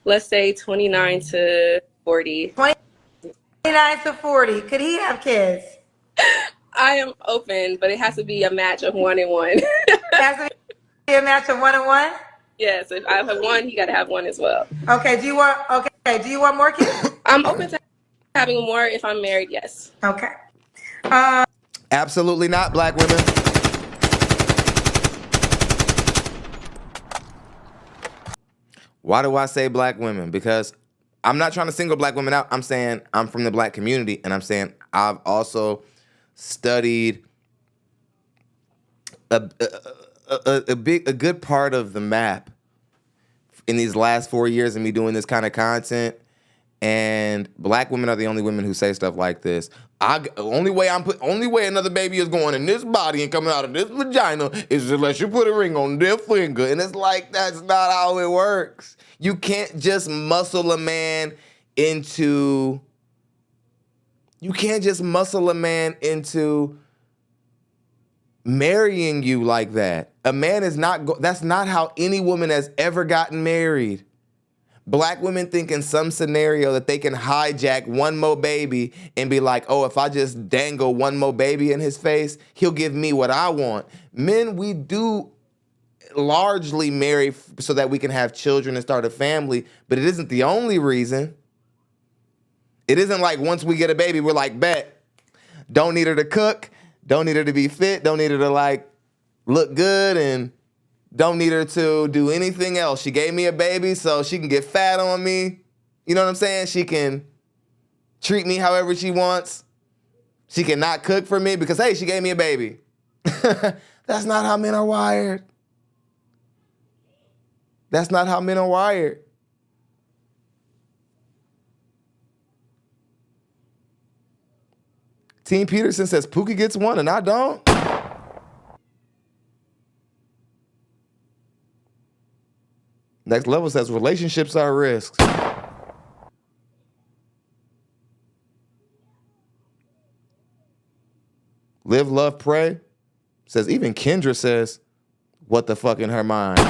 [SPEAKER 6] let's say 29 to 40.
[SPEAKER 4] 29 to 40. Could he have kids?
[SPEAKER 6] I am open, but it has to be a match of 1 and 1.
[SPEAKER 4] It has to be a match of 1 and 1?
[SPEAKER 6] Yes, if I have 1, he gotta have 1 as well.
[SPEAKER 4] Okay, do you want more kids?
[SPEAKER 6] I'm open to having more if I'm married, yes.
[SPEAKER 4] Okay.
[SPEAKER 1] Absolutely not, black women. Why do I say black women? Because I'm not trying to single black women out. I'm saying I'm from the black community, and I'm saying I've also studied a good part of the map in these last 4 years of me doing this kind of content. And black women are the only women who say stuff like this. Only way another baby is going in this body and coming out of this vagina is unless you put a ring on their finger. And it's like, that's not how it works. You can't just muscle a man into marrying you like that. A man is not, that's not how any woman has ever gotten married. Black women think in some scenario that they can hijack one more baby and be like, oh, if I just dangle one more baby in his face, he'll give me what I want. Men, we do largely marry so that we can have children and start a family, but it isn't the only reason. It isn't like once we get a baby, we're like, bet. Don't need her to cook, don't need her to be fit, don't need her to like look good, and don't need her to do anything else. She gave me a baby so she can get fat on me. You know what I'm saying? She can treat me however she wants. She can not cook for me because, hey, she gave me a baby. That's not how men are wired. That's not how men are wired. Team Peterson says Pookie gets one and I don't. Next Level says relationships are risks. Live, Love, Pray says even Kendra says what the fuck in her mind.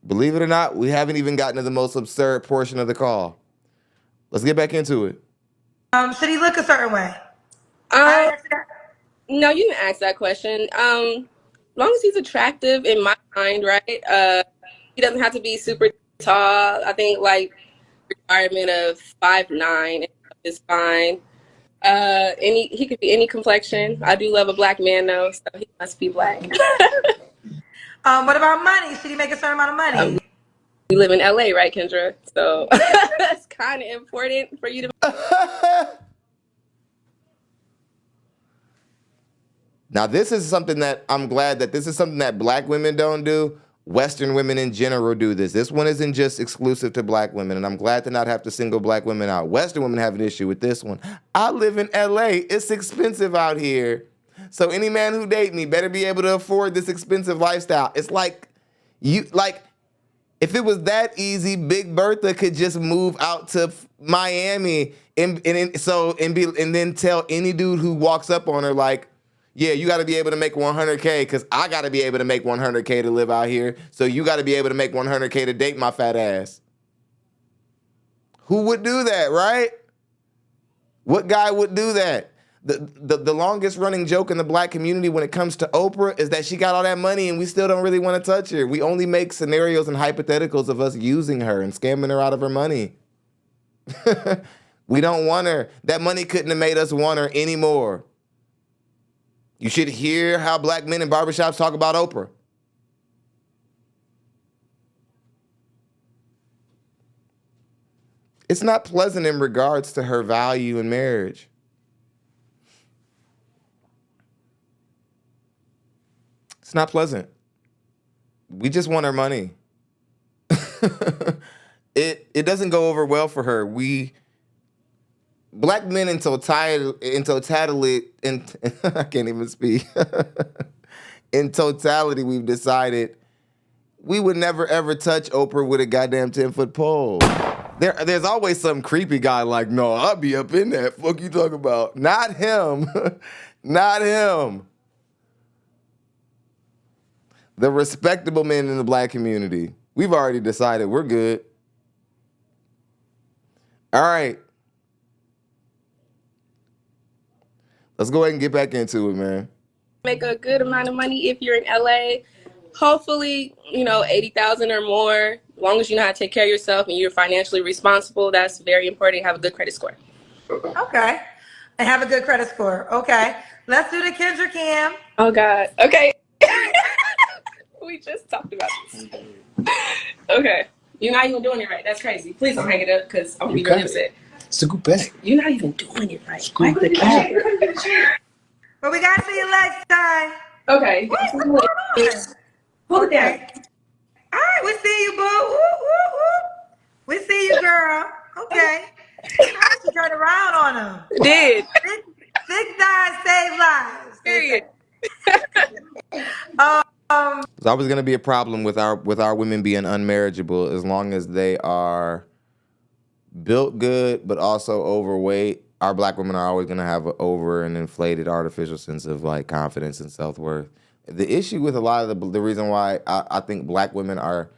[SPEAKER 1] Believe it or not, we haven't even gotten to the most absurd portion of the call. Let's get back into it.
[SPEAKER 4] Should he look a certain way?
[SPEAKER 6] No, you didn't ask that question. As long as he's attractive in my mind, right? He doesn't have to be super tall. I think like requirement of 5'9" is fine. He could be any complexion. I do love a black man though, so he must be black.
[SPEAKER 4] What about money? Should he make a certain amount of money?
[SPEAKER 6] We live in LA, right, Kendra? So that's kind of important for you to.
[SPEAKER 1] Now, this is something that I'm glad that this is something that black women don't do. Western women in general do this. This one isn't just exclusive to black women, and I'm glad to not have to single black women out. Western women have an issue with this one. I live in LA. It's expensive out here. So any man who date me better be able to afford this expensive lifestyle. It's like, if it was that easy, Big Bertha could just move out to Miami and then tell any dude who walks up on her like, yeah, you got to be able to make 100K because I got to be able to make 100K to live out here. So you got to be able to make 100K to date my fat ass. Who would do that, right? What guy would do that? The longest running joke in the black community when it comes to Oprah is that she got all that money and we still don't really want to touch her. We only make scenarios and hypotheticals of us using her and scamming her out of her money. We don't want her. That money couldn't have made us want her anymore. You should hear how black men in barbershops talk about Oprah. It's not pleasant in regards to her value in marriage. It's not pleasant. We just want her money. It doesn't go over well for her. Black men in totality, I can't even speak. In totality, we've decided we would never ever touch Oprah with a goddamn 10-foot pole. There's always some creepy guy like, no, I'll be up in that. Fuck you talking about? Not him. Not him. The respectable men in the black community. We've already decided we're good. All right. Let's go ahead and get back into it, man.
[SPEAKER 6] Make a good amount of money if you're in LA. Hopefully, 80,000 or more. As long as you know how to take care of yourself and you're financially responsible, that's very important. Have a good credit score.
[SPEAKER 4] Okay. And have a good credit score. Okay. Let's do the Kendra Cam.
[SPEAKER 6] Oh, God. Okay. We just talked about this. Okay. You're not even doing it right. That's crazy. Please don't hang it up because I'm going to be really upset.
[SPEAKER 2] Scoop back.
[SPEAKER 6] You're not even doing it right.
[SPEAKER 2] Scoop the cat.
[SPEAKER 4] But we got to see you next time.
[SPEAKER 6] Okay.
[SPEAKER 4] What's going on?
[SPEAKER 6] Hold it down.
[SPEAKER 4] All right. We see you, boo. Woo, woo, woo. We see you, girl. Okay. How did you turn around on them?
[SPEAKER 6] Did.
[SPEAKER 4] Six dives save lives.
[SPEAKER 6] Period.
[SPEAKER 1] There's always going to be a problem with our women being unmarriageable as long as they are built good but also overweight. Our black women are always going to have an over and inflated artificial sense of like confidence and self-worth. The issue with a lot of the reason why I think black women are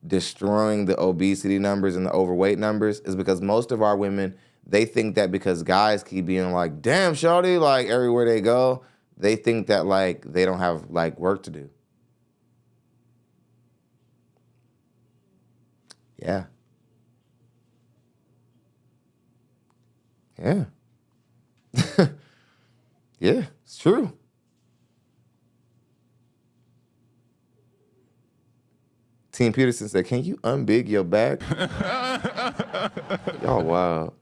[SPEAKER 1] destroying the obesity numbers and the overweight numbers is because most of our women, they think that because guys keep being like, damn, shawty, like everywhere they go, they think that like they don't have like work to do. Yeah. Yeah. Yeah, it's true. Team Peterson said, can you unbig your back? Y'all wow.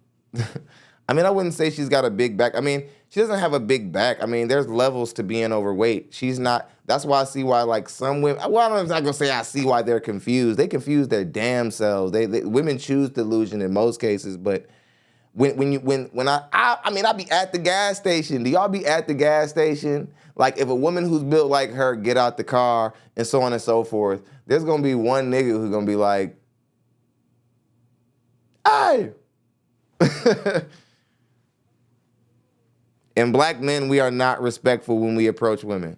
[SPEAKER 1] I mean, I wouldn't say she's got a big back. I mean, she doesn't have a big back. I mean, there's levels to being overweight. She's not. That's why I see why, like, some women. Well, I'm not gonna say I see why they're confused. They confuse their damn selves. Women choose delusion in most cases, but when I mean, I be at the gas station. Do y'all be at the gas station? Like, if a woman who's built like her get out the car and so on and so forth, there's gonna be one nigga who's gonna be like, "Hey." And black men, we are not respectful when we approach women.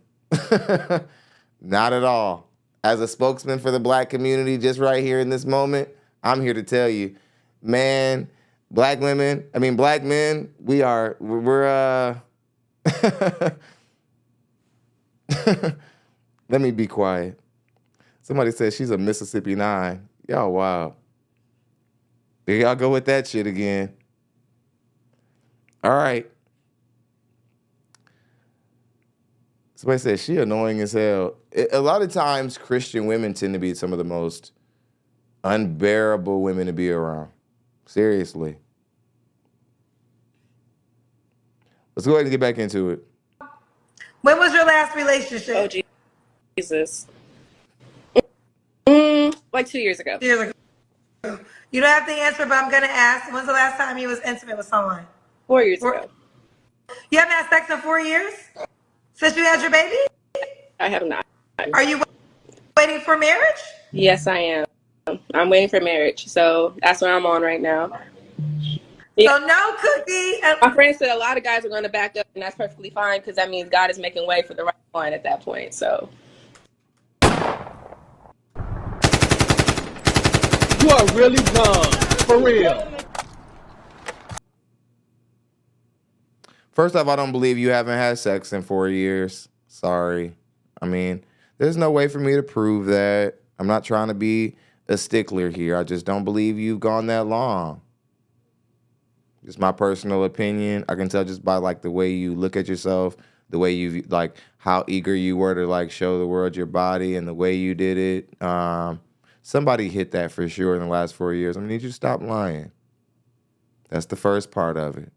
[SPEAKER 1] Not at all. As a spokesman for the black community, just right here in this moment, I'm here to tell you, man, black men, we're let me be quiet. Somebody said she's a Mississippi 9. Y'all wow. There y'all go with that shit again. All right. Somebody said she annoying as hell. A lot of times, Christian women tend to be some of the most unbearable women to be around. Seriously. Let's go ahead and get back into it.
[SPEAKER 4] When was your last relationship?
[SPEAKER 6] Oh, Jesus. Like 2 years ago.
[SPEAKER 4] Years ago. You don't have to answer, but I'm going to ask. When's the last time you was intimate with someone?
[SPEAKER 6] 4 years ago.
[SPEAKER 4] You haven't had sex in 4 years? Since you had your baby?
[SPEAKER 6] I have not.
[SPEAKER 4] Are you waiting for marriage?
[SPEAKER 6] Yes, I am. I'm waiting for marriage. So that's what I'm on right now. Yeah.
[SPEAKER 4] So no cookie.
[SPEAKER 6] My friend said a lot of guys are going to back up, and that's perfectly fine because that means God is making way for the right one at that point. So
[SPEAKER 2] You are really dumb. For real.
[SPEAKER 1] First off, I don't believe you haven't had sex in 4 years. Sorry. I mean, there's no way for me to prove that. I'm not trying to be a stickler here. I just don't believe you've gone that long. Just my personal opinion. I can tell just by like the way you look at yourself, the way you like how eager you were to like show the world your body and the way you did it. Somebody hit that for sure in the last 4 years. I need you to stop lying. That's the first part of it.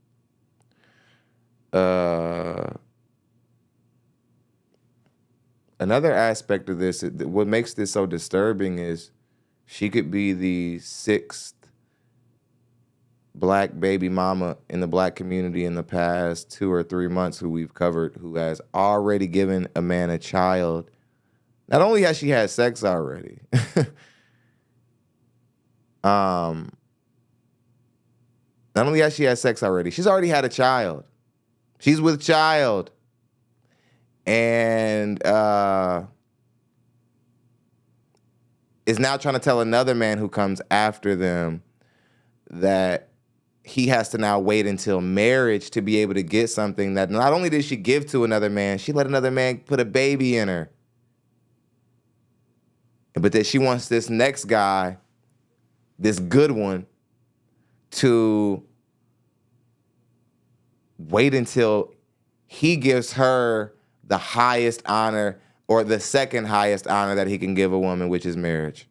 [SPEAKER 1] Another aspect of this, what makes this so disturbing is she could be the 6th black baby mama in the black community in the past 2 or 3 months who we've covered, who has already given a man a child. Not only has she had sex already, not only has she had sex already, she's already had a child. She's with child. And is now trying to tell another man who comes after them that he has to now wait until marriage to be able to get something that not only did she give to another man, she let another man put a baby in her. But that she wants this next guy, this good one, to wait until he gives her the highest honor or the second highest honor that he can give a woman, which is marriage.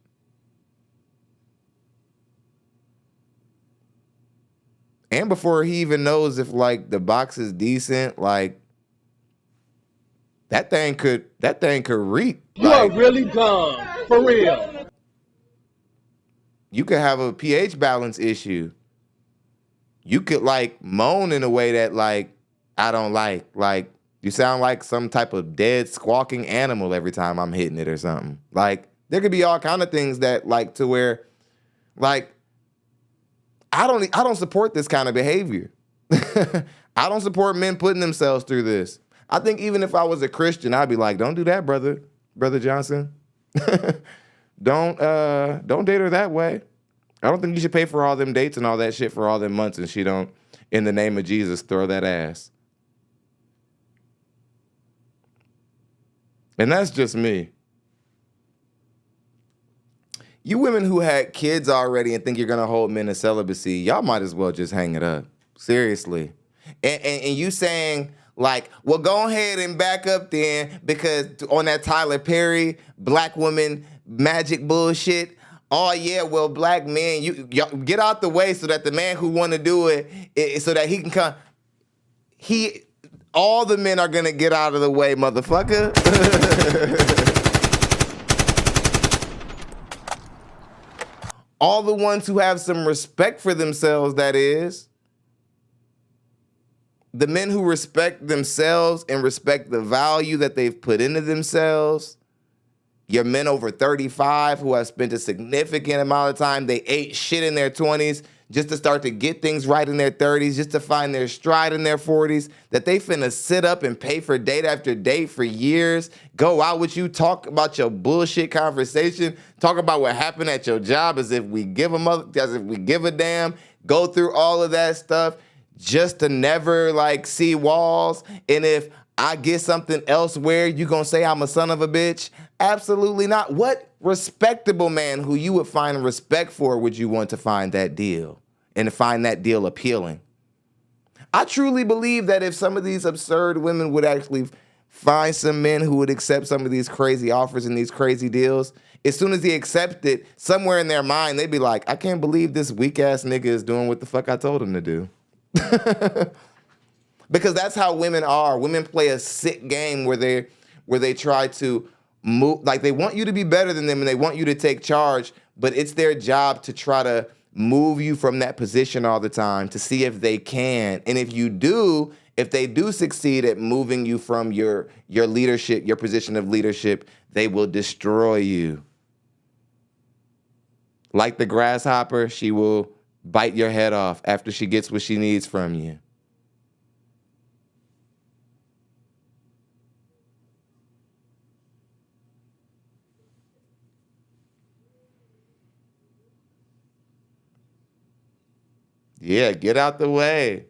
[SPEAKER 1] And before he even knows if like the box is decent, like that thing could reek.
[SPEAKER 2] You are really dumb. For real.
[SPEAKER 1] You could have a pH balance issue. You could like moan in a way that like I don't like. Like you sound like some type of dead squawking animal every time I'm hitting it or something. Like there could be all kind of things that like to where like I don't support this kind of behavior. I don't support men putting themselves through this. I think even if I was a Christian, I'd be like, don't do that, brother Johnson. Don't date her that way. I don't think you should pay for all them dates and all that shit for all them months and she don't, in the name of Jesus, throw that ass. And that's just me. You women who had kids already and think you're going to hold men to celibacy, y'all might as well just hang it up. Seriously. And you saying, like, well, go ahead and back up then because on that Tyler Perry, black woman magic bullshit, Oh yeah, well, black men, y'all get out the way so that the man who want to do it, so that he can come. All the men are gonna get out of the way, motherfucker. All the ones who have some respect for themselves, that is. The men who respect themselves and respect the value that they've put into themselves. Your men over 35 who have spent a significant amount of time, they ate shit in their 20s just to start to get things right in their 30s, just to find their stride in their 40s, that they finna sit up and pay for date after date for years, go out with you, talk about your bullshit conversation, talk about what happened at your job as if we give a damn, go through all of that stuff just to never like see walls. And if I get something elsewhere, you gonna say I'm a son of a bitch? Absolutely not. What respectable man who you would find respect for would you want to find that deal and to find that deal appealing? I truly believe that if some of these absurd women would actually find some men who would accept some of these crazy offers and these crazy deals, as soon as they accept it, somewhere in their mind, they'd be like, I can't believe this weak ass nigga is doing what the fuck I told him to do. Because that's how women are. Women play a sick game where they try to move, like they want you to be better than them and they want you to take charge, but it's their job to try to move you from that position all the time to see if they can. And if they do succeed at moving you from your leadership, your position of leadership, they will destroy you. Like the grasshopper, she will bite your head off after she gets what she needs from you. Yeah, get out the way.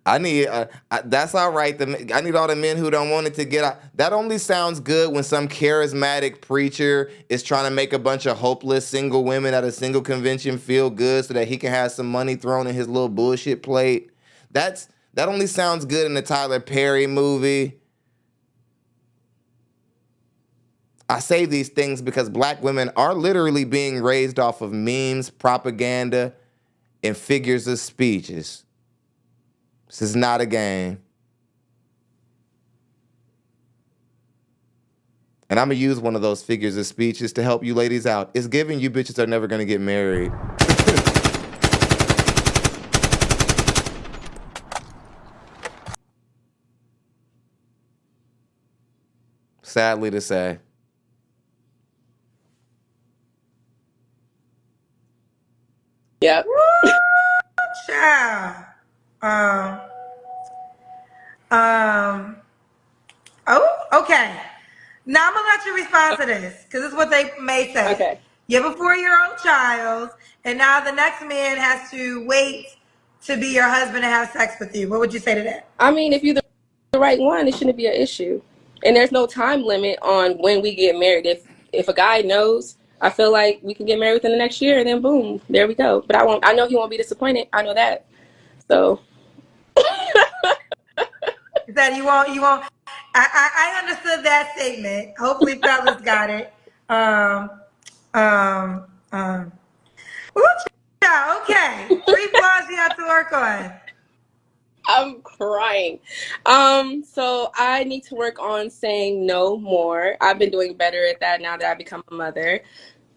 [SPEAKER 1] That's all right. I need all the men who don't want it to get out. That only sounds good when some charismatic preacher is trying to make a bunch of hopeless single women at a single convention feel good so that he can have some money thrown in his little bullshit plate. That only sounds good in the Tyler Perry movie. I say these things because black women are literally being raised off of memes, propaganda, and figures of speeches. This is not a game. And I'm going to use one of those figures of speeches to help you ladies out. It's giving you bitches are never going to get married. Sadly to say.
[SPEAKER 6] Yep.
[SPEAKER 4] Child. Oh, okay. Now I'm gonna let you respond to this because this is what they may say.
[SPEAKER 6] Okay.
[SPEAKER 4] You have a 4-year-old child, and now the next man has to wait to be your husband and have sex with you. What would you say to that?
[SPEAKER 6] I mean, if you're the right one, it shouldn't be an issue. And there's no time limit on when we get married. If a guy knows, I feel like we can get married within the next year, and then boom, there we go. But I know he won't be disappointed. I know that. So
[SPEAKER 4] That you won't. I understood that statement. Hopefully, fellas got it. Um, um. Ooh, child, okay. 3 flaws you have to work on.
[SPEAKER 6] I'm crying. So I need to work on saying no more. I've been doing better at that now that I've become a mother.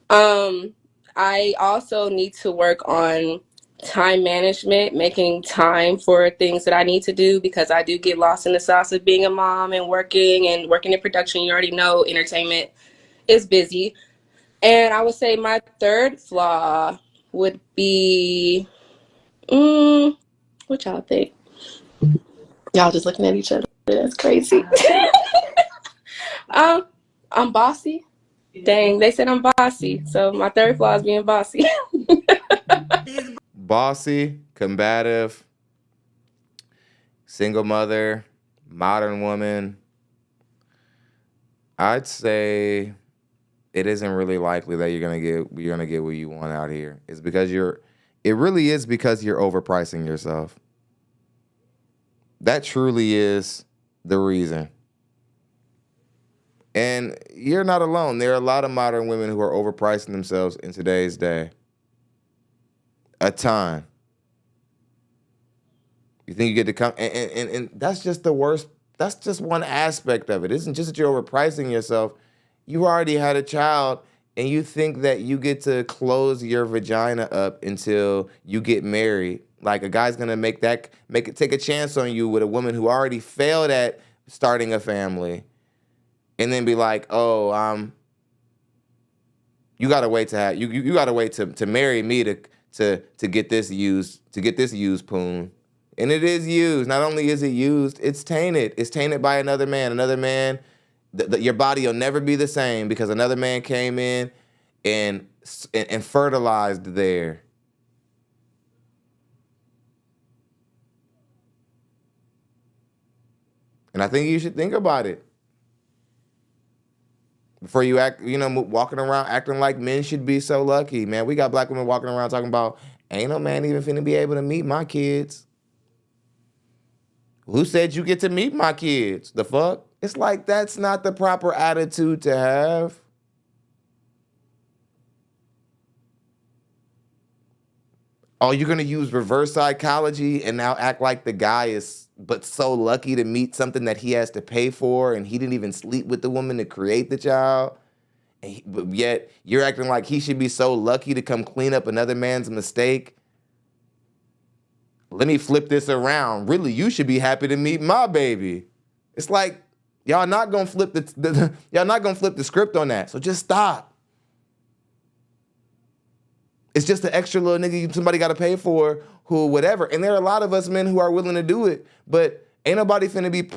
[SPEAKER 6] I also need to work on time management, making time for things that I need to do because I do get lost in the sauce of being a mom and working in production. You already know entertainment is busy. And I would say my third flaw would be, what y'all think? Y'all just looking at each other. That's crazy. I'm bossy. Dang, they said I'm bossy. So my third flaw is being bossy.
[SPEAKER 1] Bossy, combative, single mother, modern woman. I'd say it isn't really likely that you're gonna get what you want out here. It's because it really is because you're overpricing yourself. That truly is the reason. And you're not alone. There are a lot of modern women who are overpricing themselves in today's day. A ton. You think you get to come, and that's just the worst. That's just one aspect of it. It isn't just that you're overpricing yourself. You already had a child, and you think that you get to close your vagina up until you get married. Like a guy's gonna make it take a chance on you with a woman who already failed at starting a family, and then be like, oh, you gotta wait to have you gotta wait to marry me to get this used poon. And it is used. Not only is it used, it's tainted. It's tainted by another man. Another man, your body will never be the same because another man came in and fertilized there. And I think you should think about it before you act, walking around acting like men should be so lucky. Man, we got black women walking around talking about, ain't no man even finna be able to meet my kids. Who said you get to meet my kids? The fuck? It's like that's not the proper attitude to have. Oh, you're gonna use reverse psychology and now act like the guy is but so lucky to meet something that he has to pay for and he didn't even sleep with the woman to create the child. But yet you're acting like he should be so lucky to come clean up another man's mistake. Let me flip this around. Really, you should be happy to meet my baby. It's like y'all not gonna flip the script on that. So just stop. It's just an extra little nigga somebody got to pay for who whatever. And there are a lot of us men who are willing to do it, but ain't nobody finna be.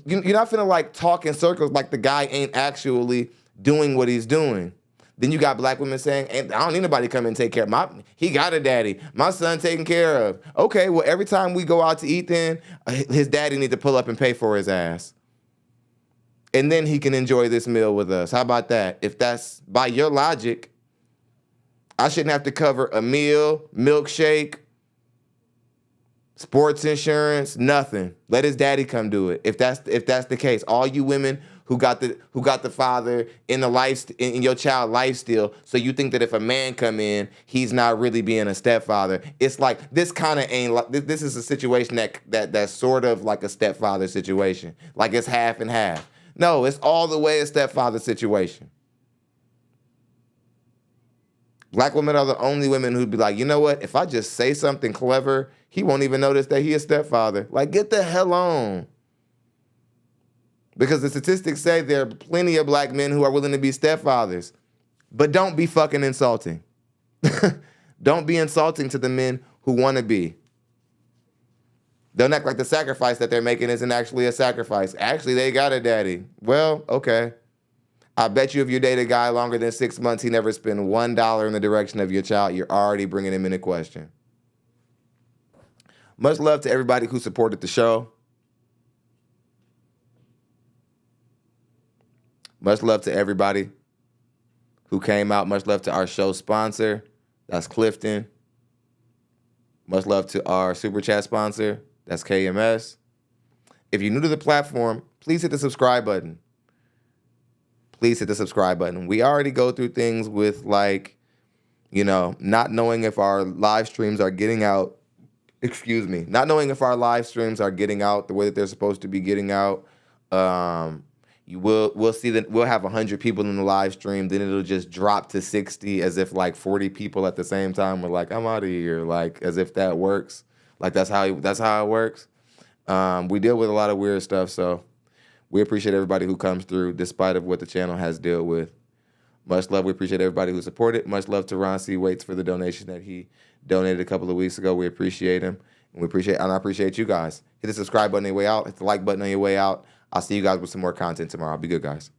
[SPEAKER 1] You're not finna like talk in circles like the guy ain't actually doing what he's doing. Then you got black women saying, I don't need nobody to come and take care of he got a daddy. My son taken care of. Okay, well, every time we go out to eat then, his daddy need to pull up and pay for his ass. And then he can enjoy this meal with us. How about that? If that's by your logic, I shouldn't have to cover a meal, milkshake, sports insurance, nothing. Let his daddy come do it. If that's the case, all you women who got the father in in your child life still, so you think that if a man come in, he's not really being a stepfather. It's like this kind of ain't like this is a situation that's sort of like a stepfather situation. Like it's half and half. No, it's all the way a stepfather situation. Black women are the only women who'd be like, you know what? If I just say something clever, he won't even notice that he a stepfather. Like, get the hell on. Because the statistics say there are plenty of black men who are willing to be stepfathers. But don't be fucking insulting. Don't be insulting to the men who want to be. Don't act like the sacrifice that they're making isn't actually a sacrifice. Actually, they got a daddy. Well, okay. I bet you if you date a guy longer than 6 months, he never spent $1 in the direction of your child, you're already bringing him into question. Much love to everybody who supported the show. Much love to everybody who came out. Much love to our show sponsor. That's Clifton. Much love to our Super Chat sponsor. That's KMS. If you're new to the platform, please hit the subscribe button. Please hit the subscribe button. We already go through things with not knowing if our live streams are getting out. Not knowing if our live streams are getting out the way that they're supposed to be getting out. We'll see that we'll have 100 people in the live stream, then it'll just drop to 60 as if like 40 people at the same time were like, I'm out of here, like as if that works. Like that's how it works. We deal with a lot of weird stuff, so we appreciate everybody who comes through despite of what the channel has dealt with. Much love. We appreciate everybody who supported. Much love to Ron C. Waits for the donation that he donated a couple of weeks ago. We appreciate him. And I appreciate you guys. Hit the subscribe button on your way out. Hit the like button on your way out. I'll see you guys with some more content tomorrow. Be good, guys.